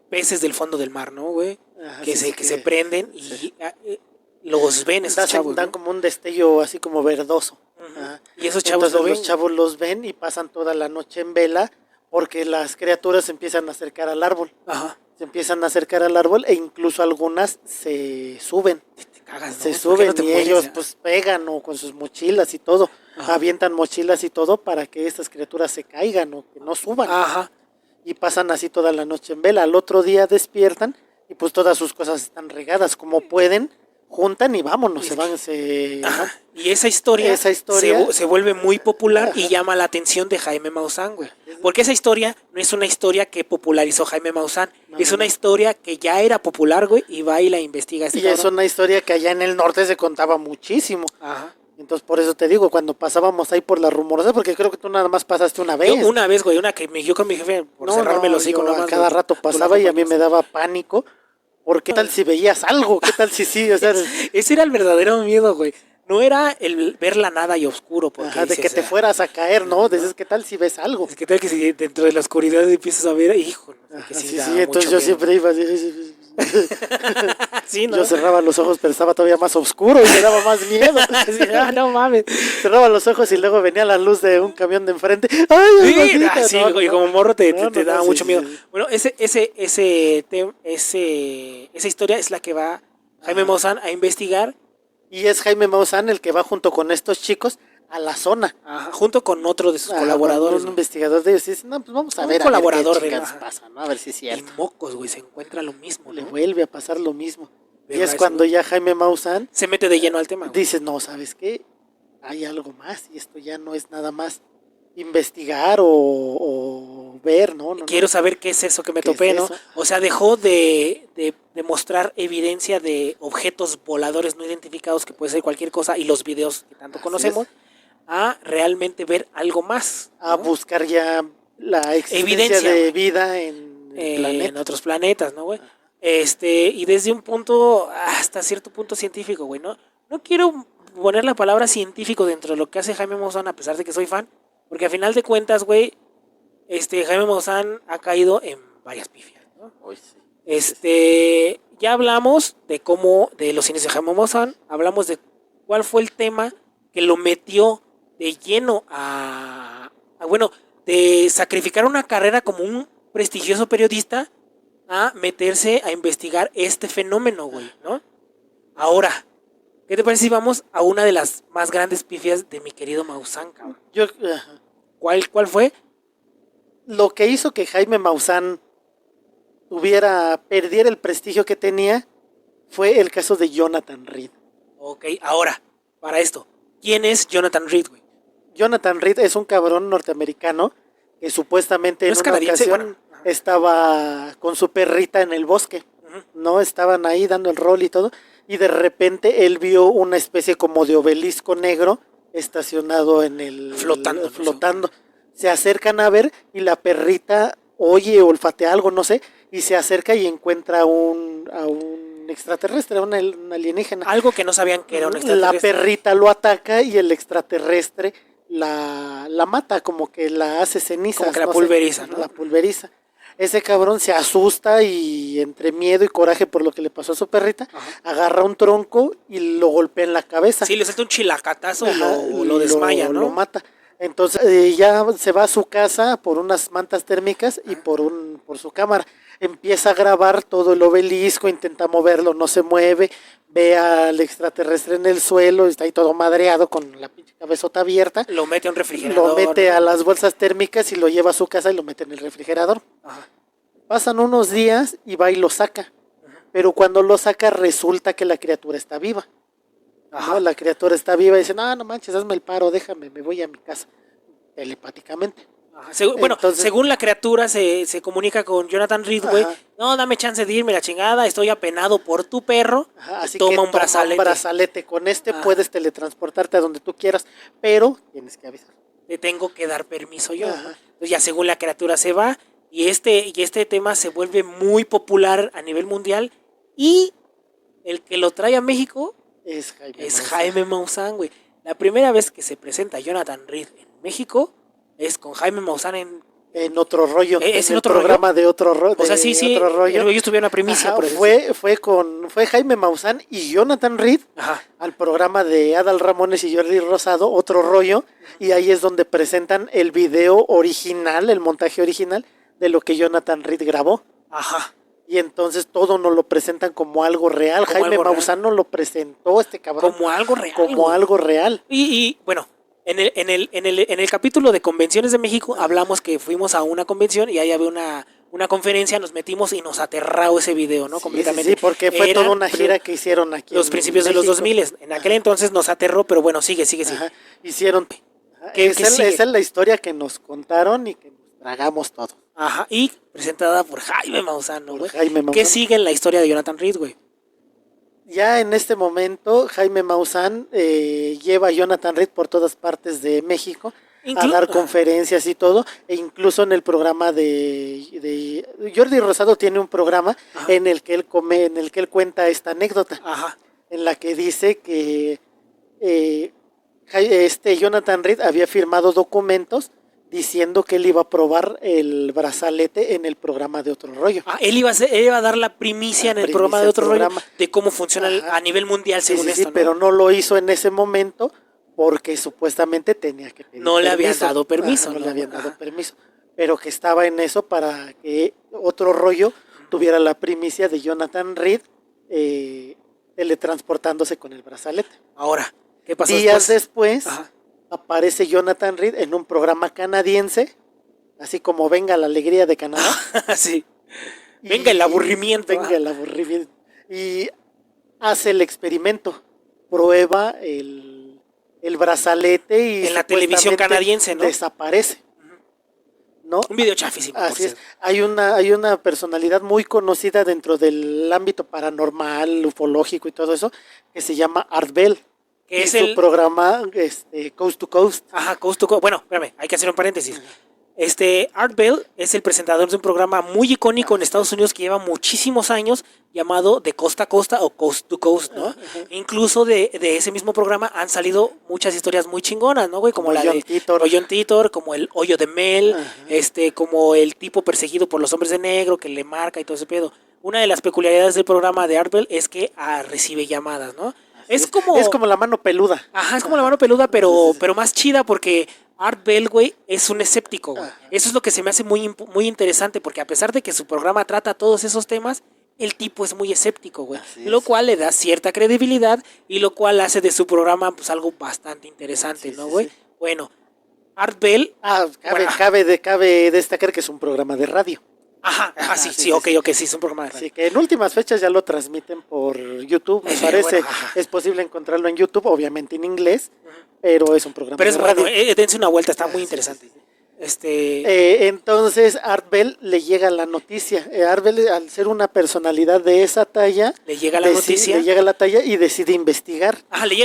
peces del fondo del mar, ¿no, güey? Que se prenden y los ven esos chavos.
Dan como un destello así como verdoso.
Y esos chavos
los chavos los ven y pasan toda la noche en vela porque las criaturas se empiezan a acercar al árbol. Ajá. Se empiezan a acercar al árbol e incluso algunas se suben.
Te cagas, ¿no?
Se suben y ellos pues pegan o con sus mochilas y todo. Ajá. Avientan mochilas y todo para que estas criaturas se caigan o que no suban.
Ajá.
Y pasan así toda la noche en vela. Al otro día despiertan y pues todas sus cosas están regadas. Como pueden, juntan y vámonos, ¿no?
Y esa historia se vuelve muy popular y llama la atención de Jaime Maussan, güey. Porque esa historia no es una historia que popularizó Jaime Maussan, es una historia que ya era popular, güey, y va y la investiga.
Es una historia que allá en el norte se contaba muchísimo. Ajá. Entonces, por eso te digo, cuando pasábamos ahí por la Rumorosa, porque creo que tú nada más pasaste una vez.
Una vez, güey, una que yo con mi jefe, por cerrarme el hocico nomás.
Cada rato pasaba y a mí me daba pánico. ¿Qué tal si veías algo? ¿Qué tal si sí? O sea,
ese era el verdadero miedo, güey. No era el ver la nada y oscuro. Porque
de que te fueras a caer, ¿no? Dices, ¿qué tal si ves algo?
¿Qué tal que si dentro de la oscuridad empiezas a ver? Hijo,
entonces yo siempre iba así. Sí, ¿no? Yo cerraba los ojos, pero estaba todavía más oscuro y me daba más miedo.
No mames.
Cerraba los ojos y luego venía la luz de un camión de enfrente. ¡Ay,
y como morro te daba mucho miedo. Bueno, esa historia es la que va Jaime Maussan a investigar.
Y es Jaime Maussan el que va junto con estos chicos a la zona.
Ajá, junto con otro de sus colaboradores.
Un investigador de ellos. Dice, no, pues vamos a ver.
Un colaborador
qué pasa, ¿no? A ver si es cierto.
Y mocos, güey, se encuentra lo mismo.
Le vuelve a pasar lo mismo. Y es cuando ya Jaime Maussan
se mete de lleno al tema.
Dice, no, ¿sabes qué? Hay algo más y esto ya no es nada más investigar o ver, ¿no?
Quiero saber qué es eso que me topé, ¿no? O sea, dejó de mostrar evidencia de objetos voladores no identificados, que puede ser cualquier cosa, y los videos que tanto conocemos, a realmente ver algo más, ¿no?
A buscar ya la existencia de vida en
otros planetas, ¿no, güey? Y desde un punto, hasta cierto punto científico, güey, ¿no? No quiero poner la palabra científico dentro de lo que hace Jaime Maussan, a pesar de que soy fan, porque a final de cuentas, güey, Jaime Maussan ha caído en varias pifias, ¿no? Ya hablamos de los inicios de Jaime Maussan, hablamos de cuál fue el tema que lo metió de lleno de sacrificar una carrera como un prestigioso periodista a meterse a investigar este fenómeno, güey, ¿no? Ahora, ¿qué te parece si vamos a una de las más grandes pifias de mi querido Maussan, cabrón? ¿Cuál fue?
Lo que hizo que Jaime Maussan perdiera el prestigio que tenía fue el caso de Jonathan Reed.
Ok, ahora, para esto, ¿quién es Jonathan Reed, güey?
Jonathan Reed es un cabrón norteamericano que supuestamente
¿No
en
es
una
canadiense?
ocasión
Bueno,
estaba con su perrita en el bosque, ¿no? Estaban ahí dando el rol y todo, y de repente él vio una especie como de obelisco negro estacionado en el...
Flotando.
flotando. Se acercan a ver y la perrita oye, olfatea algo, no sé, y se acerca y encuentra a un extraterrestre, a un alienígena.
Algo que no sabían que era un extraterrestre.
La perrita lo ataca y el extraterrestre la mata, como que la hace cenizas.
Como que la pulveriza,
sé,
¿no?
La pulveriza. Ese cabrón se asusta y entre miedo y coraje por lo que le pasó a su perrita, agarra un tronco y lo golpea en la cabeza.
Sí, le suelta un chilacatazo y lo desmaya, ¿no?
Lo mata. Entonces ya se va a su casa por unas mantas térmicas y por su cámara. Empieza a grabar todo el obelisco, intenta moverlo, no se mueve, ve al extraterrestre en el suelo, está ahí todo madreado con la pinche cabezota abierta.
Lo mete a un refrigerador.
Lo mete a las bolsas térmicas y lo lleva a su casa y lo mete en el refrigerador.
Ajá.
Pasan unos días y va y lo saca. Pero cuando lo saca resulta que la criatura está viva. ¿No? La criatura está viva y dice, no manches, hazme el paro, déjame, me voy a mi casa. Telepáticamente.
Bueno, entonces, según la criatura se comunica con Jonathan Reed, güey. No, dame chance de irme la chingada, estoy apenado por tu perro.
Así
toma
que
un brazalete.
Un brazalete. Con puedes teletransportarte a donde tú quieras, pero tienes que avisar.
Le tengo que dar permiso yo. Entonces ya según la criatura se va y este tema se vuelve muy popular a nivel mundial y el que lo trae a México es Jaime Maussan, güey. La primera vez que se presenta Jonathan Reed en México es con Jaime Maussan en
Otro Rollo.
¿Es
en
otro
programa rollo? De Otro Rollo.
O sea, sí,
Otro Rollo.
Ellos tuvieron una primicia. Por
fue Jaime Maussan y Jonathan Reed al programa de Adal Ramones y Jordi Rosado, Otro Rollo, y ahí es donde presentan el video original, el montaje original de lo que Jonathan Reed grabó.
Ajá.
Y entonces todo nos lo presentan como algo real. Como Jaime Maussan nos lo presentó, este cabrón.
Como algo real.
Como algo real.
Y bueno, en el capítulo de Convenciones de México hablamos que fuimos a una convención y ahí había una conferencia, nos metimos y nos aterró ese video, ¿no? Completamente.
Sí, porque fue toda una gira que hicieron aquí.
Los principios de los 2000. En aquel entonces nos aterró, pero bueno, sigue.
Hicieron. Esa es la historia que nos contaron y que nos tragamos todo.
Ajá, y presentada por Jaime Maussan, ¿no, güey? ¿Qué sigue en la historia de Jonathan Reed, güey?
Ya en este momento, Jaime Maussan lleva a Jonathan Reed por todas partes de México a dar conferencias y todo, e incluso en el programa de Jordi Rosado tiene un programa en el que él cuenta esta anécdota, en la que dice que Jonathan Reed había firmado documentos diciendo que él iba a probar el brazalete en el programa de Otro Rollo.
Él iba a dar la primicia en el programa de Otro Rollo de cómo funciona a nivel mundial según esto, ¿no?
Pero no lo hizo en ese momento porque supuestamente tenía que pedir
no le habían dado permiso.
No le habían dado permiso, pero que estaba en eso para que Otro Rollo tuviera la primicia de Jonathan Reed teletransportándose con el brazalete.
Ahora, ¿qué pasó
Días después aparece Jonathan Reed en un programa canadiense, así como Venga la Alegría de Canadá.
Sí. Venga el aburrimiento.
Venga el aburrimiento. Y hace el experimento. Prueba el brazalete y
en la televisión canadiense, ¿no?
Desaparece. ¿No?
Un video chafísimo.
Así es. Hay una personalidad muy conocida dentro del ámbito paranormal, ufológico y todo eso, que se llama Art Bell. Que es su programa Coast to Coast.
Coast to Coast. Bueno, espérame, hay que hacer un paréntesis. Art Bell es el presentador de un programa muy icónico en Estados Unidos que lleva muchísimos años, llamado De Costa a Costa o Coast to Coast, ¿no? Incluso de ese mismo programa han salido muchas historias muy chingonas, ¿no, güey? Como la de John Titor, como el hoyo de Mel, como el tipo perseguido por los hombres de negro que le marca y todo ese pedo. Una de las peculiaridades del programa de Art Bell es que recibe llamadas, ¿no? Es como
la mano peluda.
Es como la mano peluda, pero más chida porque Art Bell, güey, es un escéptico, güey. Eso es lo que se me hace muy interesante, porque a pesar de que su programa trata todos esos temas, el tipo es muy escéptico, güey. Lo cual le da cierta credibilidad y lo cual hace de su programa pues algo bastante interesante, ¿no, güey? Bueno, Art Bell...
Cabe destacar que es un programa de radio.
Ajá, sí, ok, sí, es un programa de radio.
Sí, que en últimas fechas ya lo transmiten por YouTube, me parece.
Bueno,
es posible encontrarlo en YouTube, obviamente en inglés, pero es un programa
Pero es
de radio.
bueno, dense una vuelta, está muy interesante.
Entonces Art Bell le llega la noticia. Art Bell, al ser una personalidad de esa talla,
le llega la noticia.
Le llega la talla y decide investigar.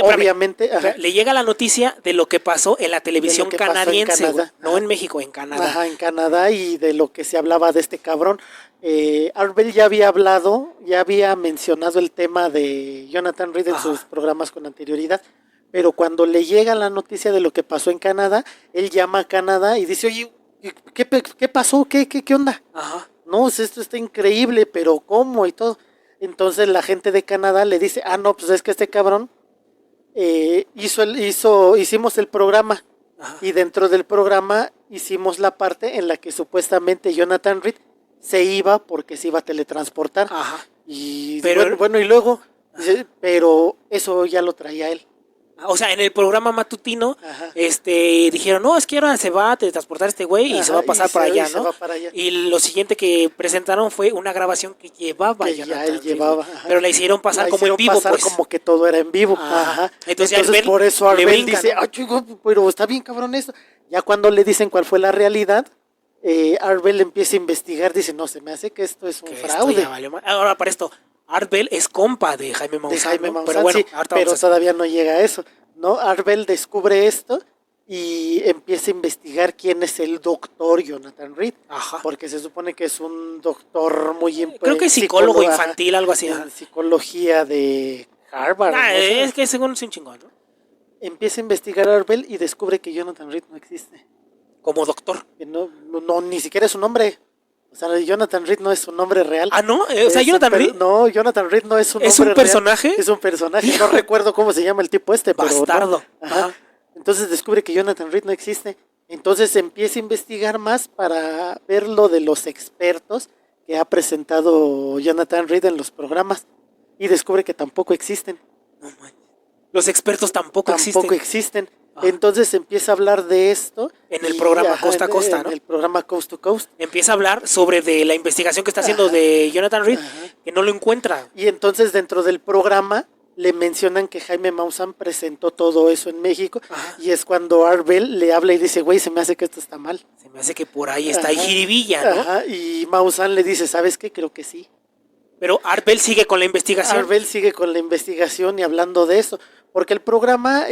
Obviamente. Le llega la noticia de lo que pasó en la televisión canadiense, no en México, en Canadá.
Ajá, en Canadá, y de lo que se hablaba de este cabrón. Art Bell ya había hablado, ya había mencionado el tema de Jonathan Reed en sus programas con anterioridad. Pero cuando le llega la noticia de lo que pasó en Canadá, él llama a Canadá y dice, oye, ¿qué pasó? ¿Qué onda? Ajá. No, esto está increíble, pero ¿cómo? Y todo. Entonces la gente de Canadá le dice, no, pues es que este cabrón hicimos el programa. Ajá. Y dentro del programa hicimos la parte en la que supuestamente Jonathan Reed se iba porque se iba a teletransportar. Ajá. Y bueno, y luego, pero eso ya lo traía él.
O sea, en el programa matutino, dijeron, no, es que ahora se va a teletransportar este güey y se va a pasar para allá, ¿no? Y lo siguiente que presentaron fue una grabación que llevaba
él llevaba.
Pero la hicieron pasar como en vivo, pues.
Como que todo era en vivo. Ajá.
Entonces
por eso Arbel dice, chico, pero está bien cabrón esto. Ya cuando le dicen cuál fue la realidad, Arbel empieza a investigar, dice, no, se me hace que esto es un fraude.
Ahora, para esto, Art Bell es compa de Jaime Maussan, ¿no? Pero bueno,
sí, pero todavía no llega a eso, ¿no? Art Bell descubre esto y empieza a investigar quién es el doctor Jonathan Reed. Ajá. Porque se supone que es un doctor muy...
Creo que es psicólogo infantil, algo así.
En psicología de Harvard.
Es que según es un chingón, ¿no?
Empieza a investigar a Art Bell y descubre que Jonathan Reed no existe.
Como doctor.
Que no, ni siquiera es su nombre. O sea, Jonathan Reed no es un nombre real.
¿No? O sea, Jonathan Reed.
No, Jonathan Reed no es un nombre real.
¿Es un personaje?
Real. Es un personaje. Hijo. No recuerdo cómo se llama el tipo pero...
Bastardo.
No. Ajá. Entonces descubre que Jonathan Reed no existe. Entonces empieza a investigar más para ver lo de los expertos que ha presentado Jonathan Reed en los programas. Y descubre que tampoco existen.
No manches. Los expertos tampoco
existen. Entonces empieza a hablar de esto.
En el programa Costa a Costa, ¿no?
En el programa Coast to Coast.
Empieza a hablar sobre de la investigación que está haciendo de Jonathan Reed, que no lo encuentra.
Y entonces dentro del programa le mencionan que Jaime Maussan presentó todo eso en México. Y es cuando Art Bell le habla y dice, güey, se me hace que esto está mal.
Se me hace que por ahí está ahí jiribilla, ¿no?
Y Maussan le dice, ¿sabes qué? Creo que sí.
Pero Art Bell sigue con la investigación.
Art Bell sigue con la investigación y hablando de eso. Porque el programa...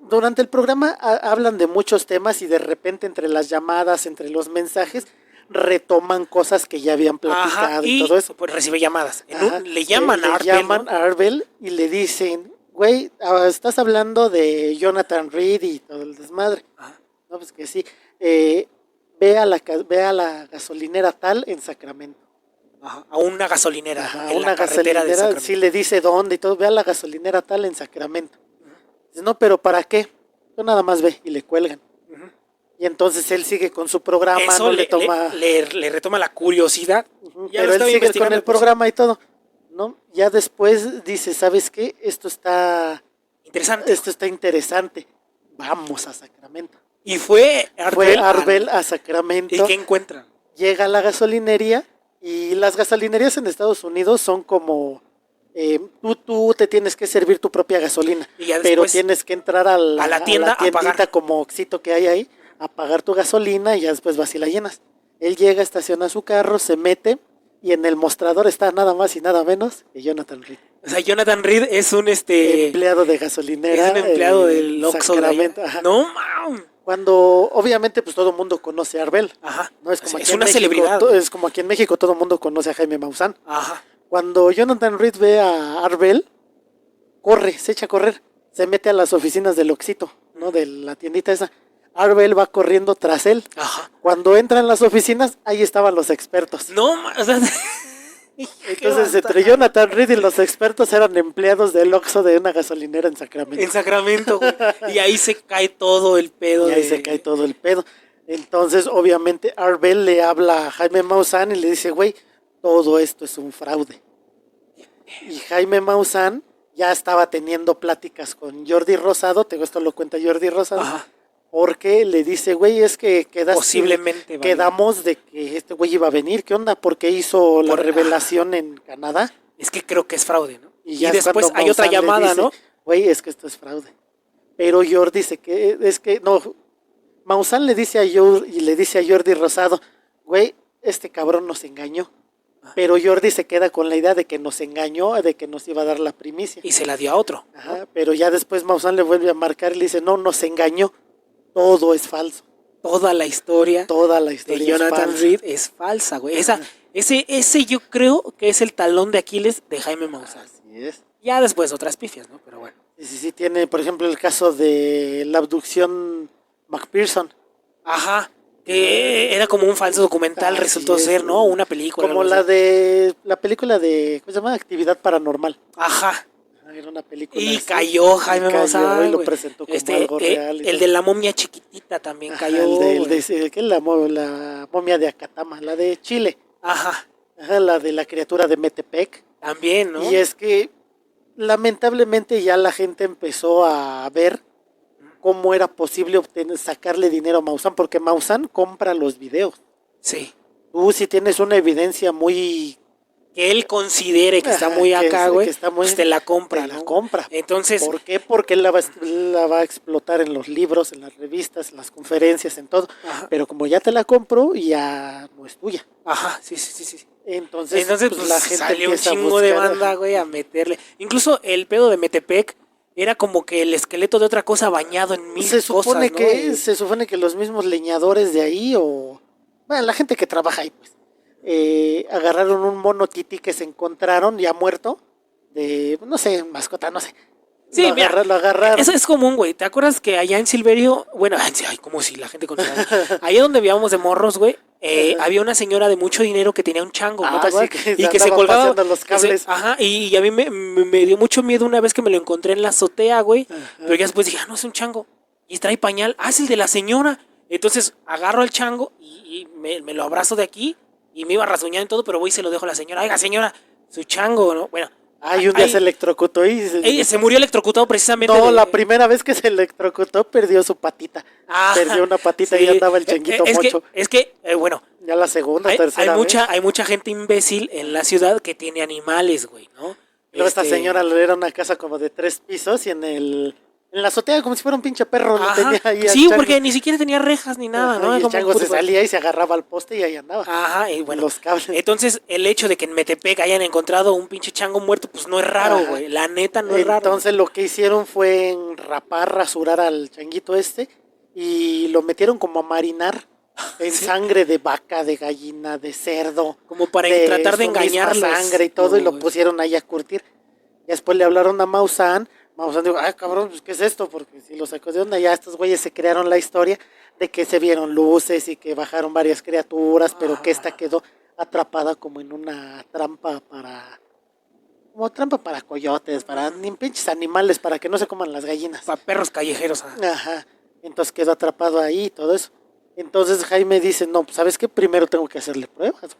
durante el programa hablan de muchos temas y de repente entre las llamadas, entre los mensajes, retoman cosas que ya habían platicado y todo eso.
Pues recibe llamadas. Le llaman a
Art Bell y le dicen, güey, estás hablando de Jonathan Reed y todo el desmadre. No, pues que sí. Ve a la gasolinera tal en Sacramento.
A una gasolinera.
A una gasolinera, sí le dice dónde y todo. Ve a la gasolinera tal en Sacramento. Dice, no, pero ¿para qué? Tú nada más ve y le cuelgan. Y entonces él sigue con su programa.
Eso le retoma la curiosidad.
Pero él sigue con el programa y todo, ¿no? Ya después dice, ¿sabes qué? Esto está interesante. Vamos a Sacramento.
Y fue
Art Bell a Sacramento.
¿Y qué encuentra?
Llega a la gasolinería y las gasolinerías en Estados Unidos son como... tú te tienes que servir tu propia gasolina, pero tienes que entrar a la tienda, a pagar, como Oxxito que hay ahí, a pagar tu gasolina y ya después vas y la llenas. Él llega, estaciona su carro, se mete y en el mostrador está nada más y nada menos que Jonathan Reed.
O sea, Jonathan Reed es un
empleado de gasolinera.
Es un empleado del Oxxo. No, man.
Cuando obviamente pues todo el mundo conoce a Art Bell. No es como
es una celebridad.
Es como aquí en México todo el mundo conoce a Jaime Maussan. Cuando Jonathan Reed ve a Art Bell, se echa a correr, se mete a las oficinas del Oxxito, ¿no? De la tiendita esa. Art Bell va corriendo tras él. Cuando entra en las oficinas, ahí estaban los expertos.
No,
entonces entre Jonathan Reed y los expertos eran empleados del Oxxo de una gasolinera en Sacramento.
En Sacramento, güey. Y ahí se cae todo el pedo.
Entonces, obviamente, Art Bell le habla a Jaime Maussan y le dice, güey, todo esto es un fraude. Y Jaime Maussan ya estaba teniendo pláticas con Jordi Rosado, esto lo cuenta Jordi Rosado, porque le dice, güey, es que
posiblemente
quedamos de que este güey iba a venir. ¿Qué onda? Porque hizo la revelación en Canadá.
Es que creo que es fraude, ¿no?
Y
después hay otra llamada,
dice,
¿no?
Güey, es que esto es fraude. Pero Jordi dice que es que no. Maussan le dice a Jordi Rosado, güey, este cabrón nos engañó. Pero Jordi se queda con la idea de que nos engañó, de que nos iba a dar la primicia.
Y se la dio a otro.
Ajá, pero ya después Maussan le vuelve a marcar y le dice, no, nos engañó. Todo es falso.
Toda la historia
de
Jonathan Reed es falsa, güey. Ese yo creo que es el talón de Aquiles de Jaime Maussan.
Así es.
Ya después otras pifias, ¿no? Pero bueno.
Sí, tiene, por ejemplo, el caso de la abducción McPherson.
Ajá. Que era como un falso documental, resultó ser, ¿no? Una película.
Como la película de, ¿cómo se llama? Actividad Paranormal.
Ajá.
Era una película.
Y cayó Jaime Maussan.
Y lo presentó como algo real.
El de la momia chiquitita también cayó.
¿Qué es la momia de Acatama? La de Chile.
Ajá.
La de la criatura de Metepec.
También, ¿no?
Y es que lamentablemente ya la gente empezó a ver cómo era posible sacarle dinero a Maussan, porque Maussan compra los videos.
Sí.
Tú si tienes una evidencia muy...
que él considere que está muy acá, güey, pues te la compra,
¿no? Compra.
Entonces...
¿Por qué? Porque él la va a explotar en los libros, en las revistas, en las conferencias, en todo. Ajá. Pero como ya te la compro, ya no es tuya.
Ajá, sí.
Entonces
pues, la gente salió un chingo de banda, güey, a meterle. Incluso el pedo de Metepec era como que el esqueleto de otra cosa bañado en mil cosas, ¿no?
Se supone que los mismos leñadores de ahí, o bueno, la gente que trabaja ahí, pues, agarraron un mono tití que se encontraron ya muerto, de, no sé, mascota, no sé.
Sí,
lo agarraron.
Eso es común, güey. ¿Te acuerdas que allá en Silverio, bueno, ay, como si la gente conociera, allá donde vivíamos de morros, güey, había una señora de mucho dinero que tenía un chango, ¿no te acuerdas?
Sí,
y que se colgaba
los cables.
Y a mí me dio mucho miedo una vez que me lo encontré en la azotea, güey. Pero ya después dije, no, es un chango. Y trae pañal. Es el de la señora. Entonces agarro al chango y me lo abrazo de aquí y me iba a rasguñar en todo, pero voy y se lo dejo a la señora. Oiga, señora, su chango, ¿no? Bueno.
Un día se electrocutó y
se murió electrocutado precisamente.
No, la primera vez que se electrocutó perdió su patita. Perdió una patita y andaba el changuito mocho.
Bueno.
Ya la segunda, tercera vez.
Hay mucha gente imbécil en la ciudad que tiene animales, güey, ¿no?
Luego esta señora era una casa como de 3 pisos y en la azotea como si fuera un pinche perro. Lo tenía ahí.
Sí, porque ni siquiera tenía rejas ni nada, ¿no?
Y el chango se salía y se agarraba al poste y ahí andaba.
Ajá, y bueno.
Los cables.
Entonces, el hecho de que en Metepec hayan encontrado un pinche chango muerto, pues no es raro, güey. La neta no es raro.
Entonces lo que hicieron fue rasurar al changuito y lo metieron como a marinar en sangre de vaca, de gallina, de cerdo.
Como para tratar de engañarlos.
Sangre y todo, y lo pusieron ahí a curtir. Y después le hablaron a Maussan. Maussan dijo, cabrón, pues ¿qué es esto? Porque si lo sacó de onda, ya estos güeyes se crearon la historia de que se vieron luces y que bajaron varias criaturas, pero que esta quedó atrapada como en una trampa para coyotes, para pinches animales, para que no se coman las gallinas.
Para perros callejeros.
Ajá. Entonces quedó atrapado ahí y todo eso. Entonces Jaime dice, no, pues ¿sabes qué? Primero tengo que hacerle pruebas.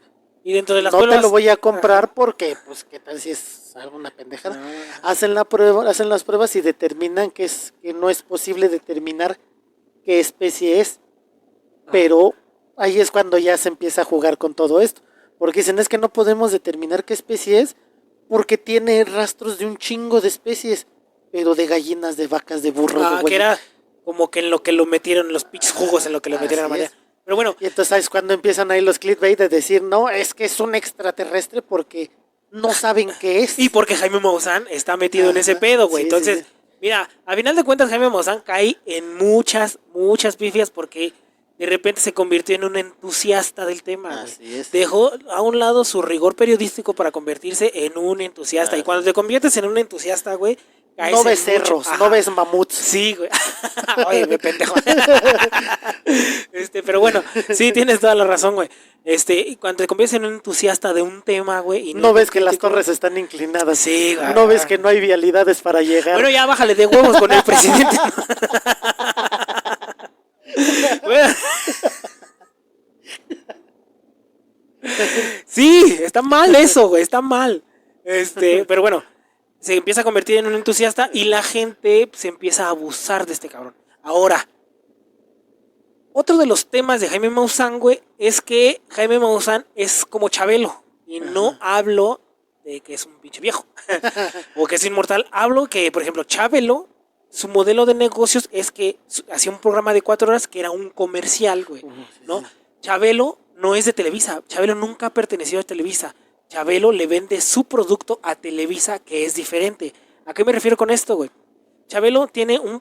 Y dentro de las
pruebas... No te lo voy a comprar porque, pues, ¿qué tal si es alguna pendejada? Hacen las pruebas y determinan que no es posible determinar qué especie es. Pero ahí es cuando ya se empieza a jugar con todo esto. Porque dicen, es que no podemos determinar qué especie es porque tiene rastros de un chingo de especies. Pero de gallinas, de vacas, de burros, de
que era como que en lo que lo metieron, los pinches jugos en lo que lo metieron a María. Pero bueno.
Y entonces es cuando empiezan ahí los clickbait de decir, no, es que es un extraterrestre porque no saben qué es.
Y porque Jaime Maussan está metido en ese pedo, güey. Entonces, mira, a final de cuentas Jaime Maussan cae en muchas pifias porque de repente se convirtió en un entusiasta del tema.
Así es.
Dejó a un lado su rigor periodístico para convertirse en un entusiasta. Y cuando te conviertes en un entusiasta, güey,
no ves cerros, no ves mamuts.
Sí, güey. Oye, me pendejo. Pero bueno, sí, tienes toda la razón, güey. Cuando te conviertes en un entusiasta de un tema, güey. Y
no ves que las torres están inclinadas.
Sí, güey.
No ves que no hay vialidades para llegar.
Bueno, ya bájale de huevos con el presidente. Bueno. Sí, está mal eso, güey, está mal. Pero bueno. Se empieza a convertir en un entusiasta y la gente se empieza a abusar de este cabrón. Ahora, Otro de los temas de Jaime Maussan, güey, es que Jaime Maussan es como Chabelo. Y no hablo de que es un pinche viejo o que es inmortal. Hablo que, por ejemplo, Chabelo, su modelo de negocios es que hacía un programa de 4 horas que era un comercial, güey, ¿no? Chabelo no es de Televisa. Chabelo nunca ha pertenecido a Televisa. Chabelo le vende su producto a Televisa, que es diferente. ¿A qué me refiero con esto, güey? Chabelo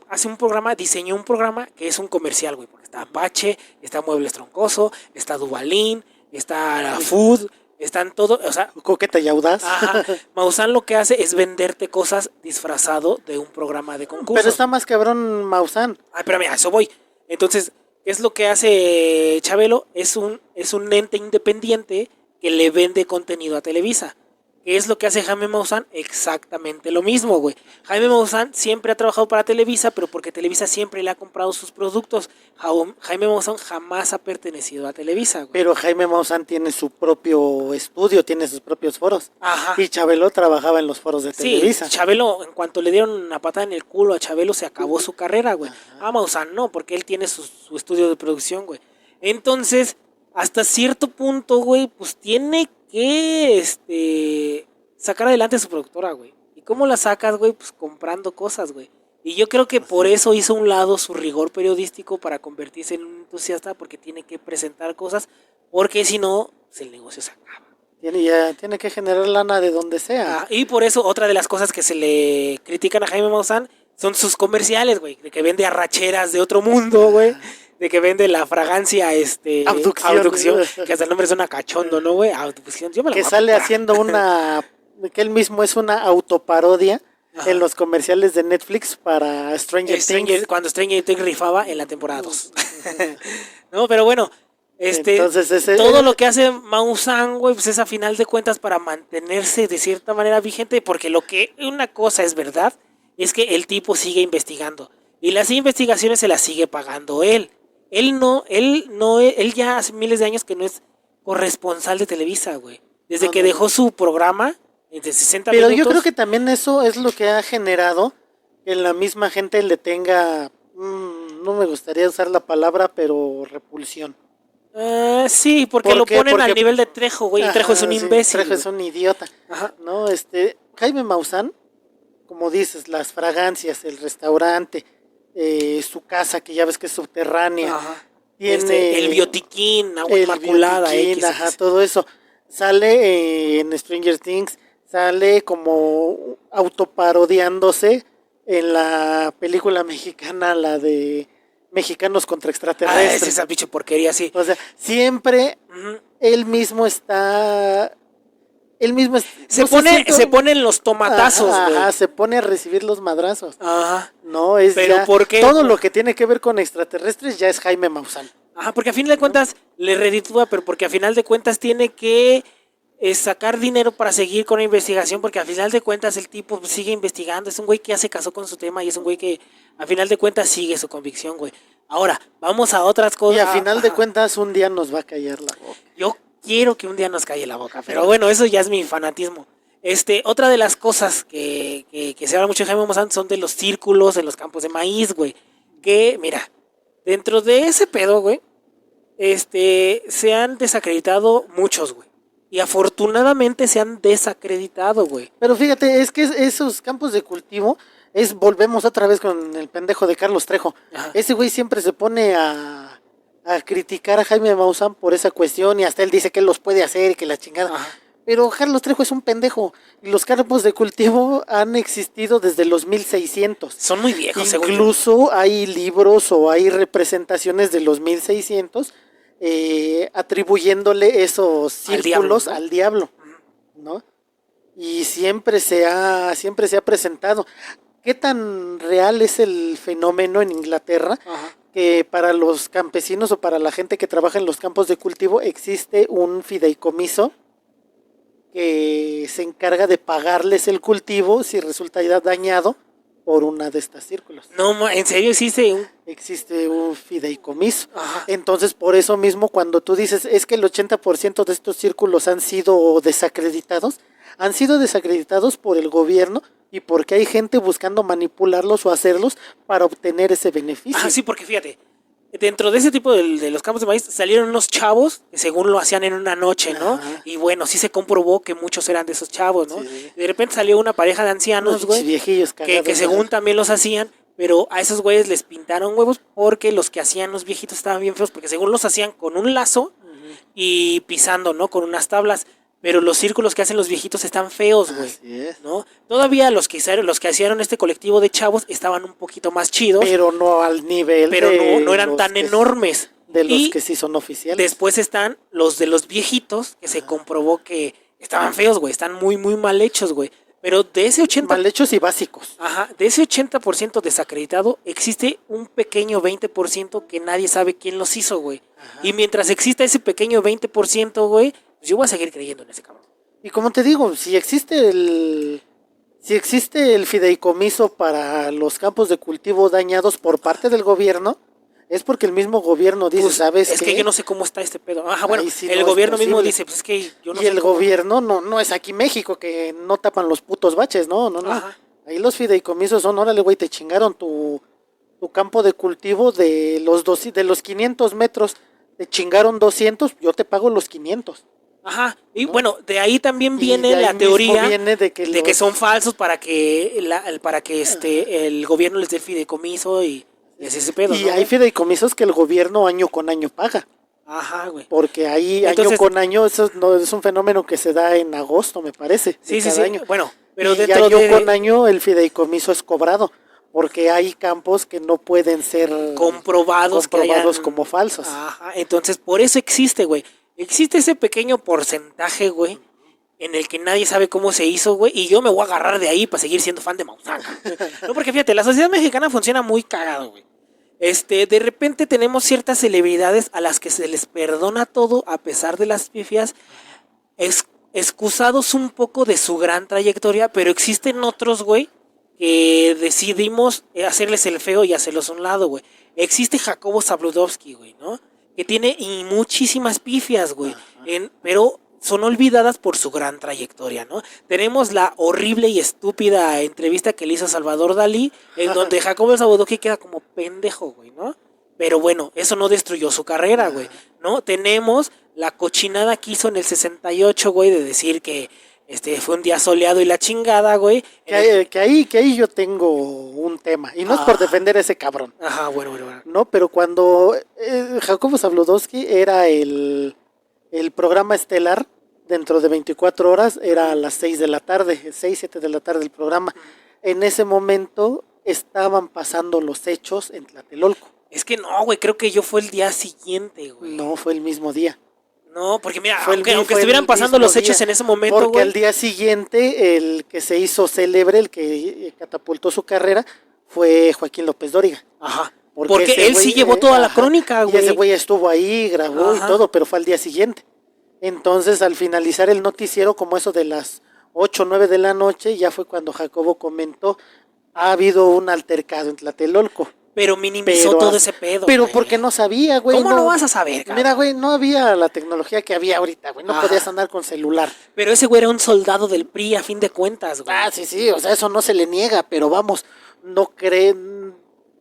hace un programa, diseñó un programa que es un comercial, güey. Porque está Apache, está Muebles Troncoso, está Duvalín, está la Food, están todos, o sea...
Coqueta y audaz.
Ajá. Maussan lo que hace es venderte cosas disfrazado de un programa de concurso.
Pero está más cabrón Maussan.
Ay, espérame, a eso voy. Entonces, ¿qué es lo que hace Chabelo? Es un ente independiente que le vende contenido a Televisa. ¿Qué es lo que hace Jaime Maussan? Exactamente lo mismo, güey. Jaime Maussan siempre ha trabajado para Televisa, pero porque Televisa siempre le ha comprado sus productos. Jaime Maussan jamás ha pertenecido a Televisa, güey.
Pero Jaime Maussan tiene su propio estudio, tiene sus propios foros.
Ajá.
Y Chabelo trabajaba en los foros de Televisa.
Sí, Chabelo, en cuanto le dieron una patada en el culo a Chabelo, se acabó su carrera, güey. A Maussan no, porque él tiene su estudio de producción, güey. Entonces, hasta cierto punto, güey, pues tiene que sacar adelante a su productora, güey. ¿Y cómo la sacas, güey? Pues comprando cosas, güey. Y yo creo que por eso hizo a un lado su rigor periodístico para convertirse en un entusiasta, porque tiene que presentar cosas, porque si no, pues el negocio se acaba.
Tiene que generar lana de donde sea.
Y por eso otra de las cosas que se le critican a Jaime Maussan son sus comerciales, güey, de que vende arracheras de otro mundo, güey. De que vende la fragancia, abducción, que hasta el nombre suena cachondo, ¿no, güey? Abducción, yo me la
que
voy a
sale
comprar.
haciendo que él mismo es una autoparodia en los comerciales de Netflix para Stranger Things.
Cuando Stranger Things rifaba en la temporada 2. No, pero bueno,
Entonces,
todo lo que hace Maussan, güey, pues es a final de cuentas para mantenerse de cierta manera vigente, porque una cosa es verdad, es que el tipo sigue investigando, y las investigaciones se las sigue pagando él. Él ya hace miles de años que no es corresponsal de Televisa, güey. Desde que dejó su programa de 60
Pero
minutos.
yo creo que también eso es lo que ha generado que la misma gente le tenga, no me gustaría usar la palabra, pero repulsión.
Sí, porque lo ponen al nivel de Trejo, güey. Trejo es un imbécil.
Trejo es un idiota.
Ajá.
No, Jaime Maussan, como dices, las fragancias, el restaurante, su casa, que ya ves que es subterránea.
Ajá.
Tiene
el biotiquín, agua inmaculada,
todo eso. Sale en Stranger Things, sale como autoparodiándose en la película mexicana, la de Mexicanos contra Extraterrestres.
Es esa pinche porquería, sí.
O sea, siempre él mismo está...
Se pone en los tomatazos, güey.
Se pone a recibir los madrazos.
Ajá.
No, es
pero
ya,
¿por qué?
Todo lo que tiene que ver con extraterrestres ya es Jaime Maussan.
Ajá, porque a fin de cuentas le reditúa, pero porque a final de cuentas tiene que sacar dinero para seguir con la investigación, porque a final de cuentas el tipo sigue investigando. Es un güey que ya se casó con su tema y es un güey que a final de cuentas sigue su convicción, güey. Ahora, vamos a otras cosas.
Y a final de cuentas un día nos va a callar la boca.
Yo quiero que un día nos calle la boca, pero bueno, eso ya es mi fanatismo. Otra de las cosas que se habla mucho de Jaime Maussan son de los círculos en los campos de maíz, güey. Que, mira, dentro de ese pedo, güey, se han desacreditado muchos, güey. Y afortunadamente se han desacreditado, güey.
Pero fíjate, es que esos campos de cultivo, volvemos otra vez con el pendejo de Carlos Trejo. Ajá. Ese güey siempre se pone a criticar a Jaime Maussan por esa cuestión y hasta él dice que él los puede hacer y que la chingada. Ajá. Pero Carlos Trejo es un pendejo y los campos de cultivo han existido desde los 1600.
Son muy viejos.
Incluso hay libros o hay representaciones de los 1600 atribuyéndole esos círculos al diablo, ¿no? Y siempre se ha presentado. ¿Qué tan real es el fenómeno en Inglaterra? Ajá. Que para los campesinos o para la gente que trabaja en los campos de cultivo existe un fideicomiso que se encarga de pagarles el cultivo si resulta ya dañado por una de estas círculos.
No, ¿en serio existe
Existe un fideicomiso.
Ajá.
Entonces, por eso mismo, cuando tú dices, es que el 80% de estos círculos han sido desacreditados por el gobierno y porque hay gente buscando manipularlos o hacerlos para obtener ese beneficio.
Sí, porque fíjate, dentro de ese tipo de los campos de maíz salieron unos chavos que según lo hacían en una noche, ¿no?
Ajá.
Y bueno, sí se comprobó que muchos eran de esos chavos, ¿no?
Sí.
De repente salió una pareja de ancianos,
Unos
güey,
viejillos
que
cagados,
según
ajá.
también los hacían, pero a esos güeyes les pintaron huevos porque los que hacían los viejitos estaban bien feos, porque según los hacían con un lazo y pisando, ¿no? Con unas tablas. Pero los círculos que hacen los viejitos están feos, güey.
Así es.
¿No? Todavía los que hicieron este colectivo de chavos estaban un poquito más chidos,
Pero no al nivel
pero
de
no eran
los
tan
que-
enormes.
De los
Y
que sí son oficiales.
después están los de los viejitos, que se comprobó que estaban feos, güey. Están muy, muy mal hechos, güey. Pero de ese 80%,
Mal hechos y básicos.
ajá, de ese 80% desacreditado, existe un pequeño 20% que nadie sabe quién los hizo, güey. Y mientras exista ese pequeño 20%, güey, pues yo voy a seguir creyendo en ese cabrón.
Y como te digo, si existe el fideicomiso para los campos de cultivo dañados por parte del gobierno, es porque el mismo gobierno dice,
Pues,
¿sabes
es
qué?
que yo no sé cómo está este pedo. Ajá, bueno,
Ahí sí
el
no es
gobierno mismo
posible.
dice, pues es que yo no
Y
sé
el
cómo.
gobierno no es aquí México, que no tapan los putos baches, no.
Ajá.
Ahí los fideicomisos son, órale, güey, te chingaron tu campo de cultivo de los 500 metros, te chingaron 200, yo te pago los 500.
Ajá, y bueno, de ahí también
Y
viene
de ahí
la
mismo
teoría
viene de que los-
son falsos para que el gobierno les dé el fideicomiso y es ese pedo,
Y
¿no,
hay
güey?
fideicomisos que el gobierno año con año paga.
Ajá, güey.
Porque ahí
Entonces-
año con año, eso no es un fenómeno que se da en agosto, me parece. de
Sí, sí,
cada
sí.
año.
Bueno, pero
Y
dentro
año
de
con año el fideicomiso es cobrado. Porque hay campos que no pueden ser
comprobados que hayan-
como falsos.
Ajá, entonces por eso existe, güey. Existe ese pequeño porcentaje, güey, en el que nadie sabe cómo se hizo, güey, y yo me voy a agarrar de ahí para seguir siendo fan de Mausanga. No, porque fíjate, la sociedad mexicana funciona muy cagado, güey. De repente tenemos ciertas celebridades a las que se les perdona todo a pesar de las pifias, excusados un poco de su gran trayectoria, pero existen otros, güey, que decidimos hacerles el feo y hacerlos a un lado, güey. Existe Jacobo Zabludovsky, güey, ¿no? Que tiene muchísimas pifias, güey, pero son olvidadas por su gran trayectoria, ¿no? Tenemos la horrible y estúpida entrevista que le hizo Salvador Dalí, en donde Jacobo Zabludovsky queda como pendejo, güey, ¿no? Pero bueno, eso no destruyó su carrera, güey, ¿no? Tenemos la cochinada que hizo en el 68, güey, de decir que fue un día soleado y la chingada, güey.
Que ahí yo tengo un tema. Y no es por defender a ese cabrón.
Ajá, bueno.
No, pero cuando Jacobo Zabludovsky era el programa estelar, dentro de 24 horas, era a las 6 de la tarde, 6, 7 de la tarde el programa. En ese momento estaban pasando los hechos en Tlatelolco.
Es que no, güey, creo que yo fue el día siguiente, güey.
No, fue el mismo día.
No, porque mira,
Fue
aunque
fue
estuvieran
el
pasando
mismo
los hechos
día,
en ese momento,
porque
güey.
al día siguiente, el que se hizo célebre, el que catapultó su carrera, fue Joaquín López Dóriga.
Ajá.
Porque
Porque
ese
él sí
güey,
llevó toda la
ajá,
crónica,
Y ese
güey.
güey estuvo ahí, grabó
Ajá.
y todo, pero fue al día siguiente. Entonces, al finalizar el noticiero, como eso de las 8 o 9 de la noche, ya fue cuando Jacobo comentó, ha habido un altercado en Tlatelolco.
Pero minimizó
Pero
todo
as-
ese pedo,
Pero
güey.
porque no sabía, güey.
¿Cómo no vas a saber, cabrón?
Mira, güey, no había la tecnología que había ahorita, güey. No
Ajá.
podías andar con celular.
Pero ese güey era un soldado del PRI a fin de cuentas, güey.
Ah, sí, o sea, eso no se le niega, pero vamos,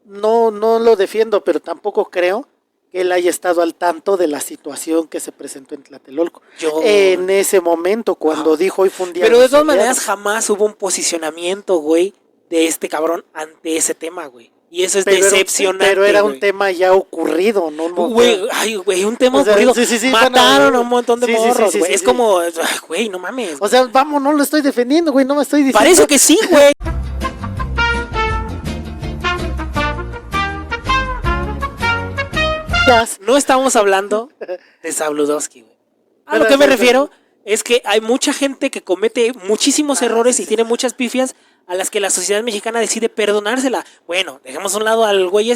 no lo defiendo, pero tampoco creo que él haya estado al tanto de la situación que se presentó en Tlatelolco. En ese momento, cuando dijo hoy fue un día
Pero de todas
soleado.
maneras jamás hubo un posicionamiento, güey, de este cabrón ante ese tema, güey. Y eso es decepcionante,
Pero era
güey.
un tema ya ocurrido, ¿no?
Güey, ay, güey, un tema
O sea,
ocurrido.
sí,
Mataron
bueno,
a un montón de
sí,
morros,
sí,
güey.
sí,
Es
sí.
como, ay, güey, no mames.
O sea, vamos, no lo estoy defendiendo, güey, no me estoy diciendo.
Para eso que sí, güey. No estamos hablando de Zabludovsky, güey. A lo que me refiero es que hay mucha gente que comete muchísimos errores y tiene muchas pifias a las que la sociedad mexicana decide perdonársela. Bueno, dejemos a un lado al güey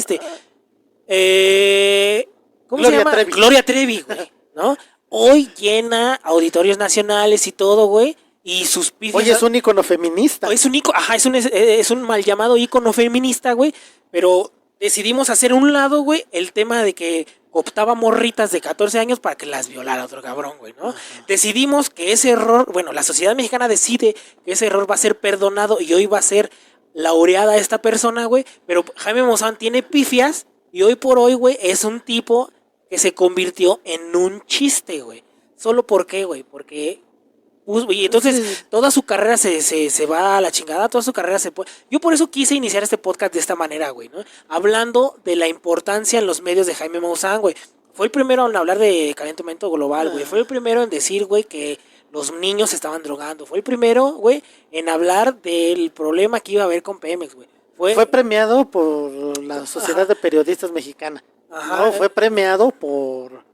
¿cómo
Gloria
se llama?
Trevi.
Gloria Trevi, güey, ¿no? Hoy llena auditorios nacionales y todo, güey, y sus pifias...
Oye, es un ícono feminista.
Es un ícono, ajá, es un mal llamado ícono feminista, güey, pero decidimos hacer a un lado, güey, el tema de que optaba morritas de 14 años para que las violara otro cabrón, güey, ¿no? Decidimos que ese error, bueno, la sociedad mexicana decide que ese error va a ser perdonado y hoy va a ser laureada esta persona, güey, pero Jaime Maussan tiene pifias Y hoy por hoy, güey, es un tipo que se convirtió en un chiste, güey. ¿Solo por qué, güey? Porque... y entonces toda su carrera se va a la chingada, toda su carrera se puede... Yo por eso quise iniciar este podcast de esta manera, güey, ¿no? Hablando de la importancia en los medios de Jaime Maussan, güey. Fue el primero en hablar de calentamiento global, güey. Fue el primero en decir, güey, que los niños se estaban drogando. Fue el primero, güey, en hablar del problema que iba a haber con Pemex, güey. Fue
premiado por la Sociedad de Periodistas Mexicana. No, fue premiado por...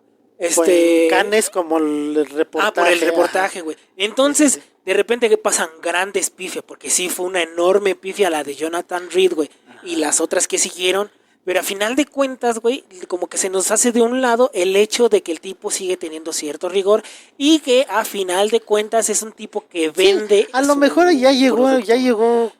Cannes como el reportaje.
Por el reportaje, güey. Entonces, de repente que pasan grandes pifias, porque sí fue una enorme pifia la de Jonathan Reed, güey, y las otras que siguieron, pero a final de cuentas, güey, como que se nos hace de un lado el hecho de que el tipo sigue teniendo cierto rigor y que a final de cuentas es un tipo que vende.
Sí, a lo mejor ya llegó,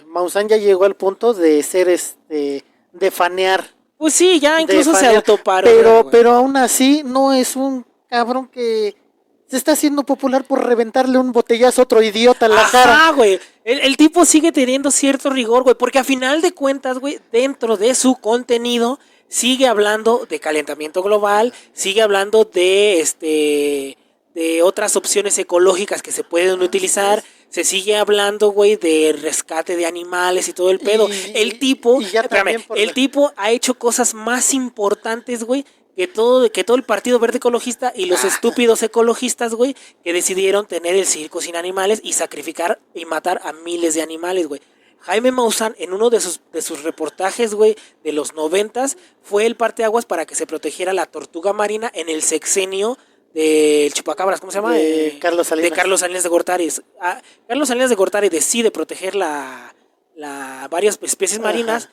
Maussan ya llegó al punto de ser de fanear.
Pues sí, ya incluso se autoparó.
Pero aún así no es un cabrón que se está haciendo popular por reventarle un botellazo a otro idiota en la cara.
Ah, güey. El tipo sigue teniendo cierto rigor, güey, porque a final de cuentas, güey, dentro de su contenido sigue hablando de calentamiento global, sigue hablando de otras opciones ecológicas que se pueden utilizar. Se sigue hablando, güey, de rescate de animales y todo el pedo. El tipo ha hecho cosas más importantes, güey, que todo el Partido Verde Ecologista y los estúpidos ecologistas, güey, que decidieron tener el circo sin animales y sacrificar y matar a miles de animales, güey. Jaime Maussan, en uno de sus reportajes, güey, de los 90s, fue el parteaguas para que se protegiera la tortuga marina en el sexenio del Chupacabras, ¿cómo se llama?
De Carlos Salinas.
De Carlos Salinas de Gortari. Carlos Salinas de Gortari decide proteger varias especies marinas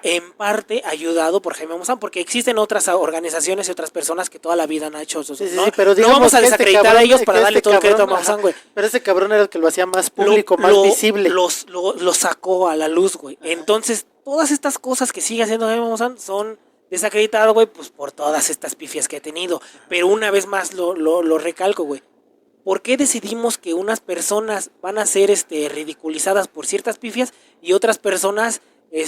en parte ayudado por Jaime Maussan, porque existen otras organizaciones y otras personas que toda la vida han hecho eso.
Pero
no vamos a desacreditar a ellos para darle todo el crédito a Maussan, güey.
Pero ese cabrón era el que lo hacía más público, más visible.
Lo sacó a la luz, güey. Entonces, todas estas cosas que sigue haciendo Jaime Maussan son desacreditado, güey, pues por todas estas pifias que ha tenido. Pero una vez más lo recalco, güey. ¿Por qué decidimos que unas personas van a ser ridiculizadas por ciertas pifias y otras personas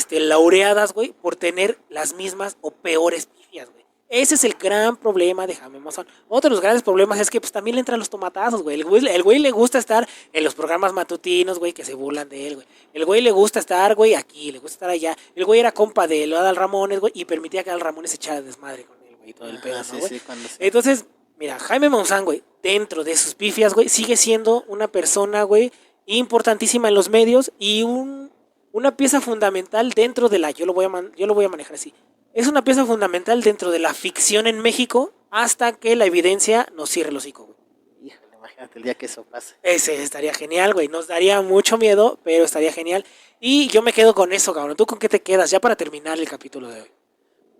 laureadas, güey, por tener las mismas o peores pifias, güey? Ese es el gran problema de Jaime Maussan. Otro de los grandes problemas es que pues también le entran los tomatazos, güey. El güey le gusta estar en los programas matutinos, güey, que se burlan de él, güey. El güey le gusta estar, güey, aquí, le gusta estar allá. El güey era compa de Adal Ramones, güey, y permitía que Adal Ramones se echara desmadre con él, güey, y todo el pedo, ¿no, güey? Entonces, mira, Jaime Maussan, güey, dentro de sus pifias, güey, sigue siendo una persona, güey, importantísima en los medios y una pieza fundamental dentro de yo lo voy a manejar así. Es una pieza fundamental dentro de la ficción en México hasta que la evidencia nos cierre el hocico, güey.
Híjole, imagínate el día que eso pase.
Ese estaría genial, güey. Nos daría mucho miedo, pero estaría genial. Y yo me quedo con eso, cabrón. ¿Tú con qué te quedas ya para terminar el capítulo de hoy?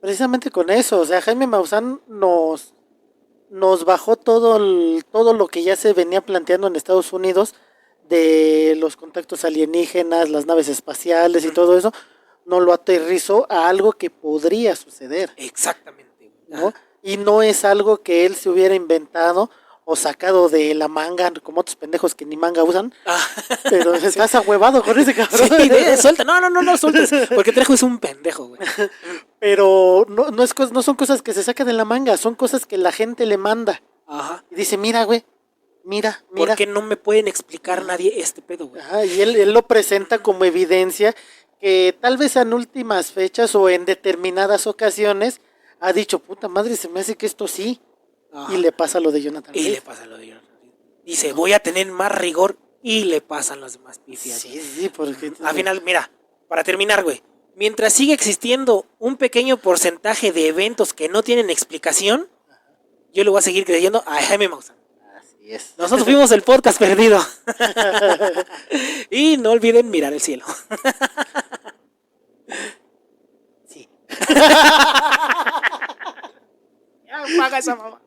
Precisamente con eso. O sea, Jaime Maussan nos bajó todo lo que ya se venía planteando en Estados Unidos de los contactos alienígenas, las naves espaciales y todo eso. No lo aterrizó a algo que podría suceder.
Exactamente.
¿No? Y no es algo que él se hubiera inventado o sacado de la manga, como otros pendejos que ni manga usan. Pero estás ahuevado con ese cabrón.
Sí, suelta. No sueltes. Porque Trejo es un pendejo, güey.
Pero no son cosas que se sacan de la manga, son cosas que la gente le manda.
Ajá.
Y dice, mira, güey. Mira.
Porque no me pueden explicar nadie este pedo, güey.
Y él lo presenta como evidencia que tal vez en últimas fechas o en determinadas ocasiones ha dicho, puta madre, se me hace que esto sí. Ajá. Y le pasa lo de Jonathan Reed.
Dice, voy a tener más rigor y le pasan las demás pifias.
Sí, porque...
Al final, mira, para terminar, güey, mientras siga existiendo un pequeño porcentaje de eventos que no tienen explicación, yo le voy a seguir creyendo a Jaime Maussan.
Así es.
Nosotros fuimos el podcast perdido. Y no olviden mirar el cielo.
Sí.
Ya paga esa mamá.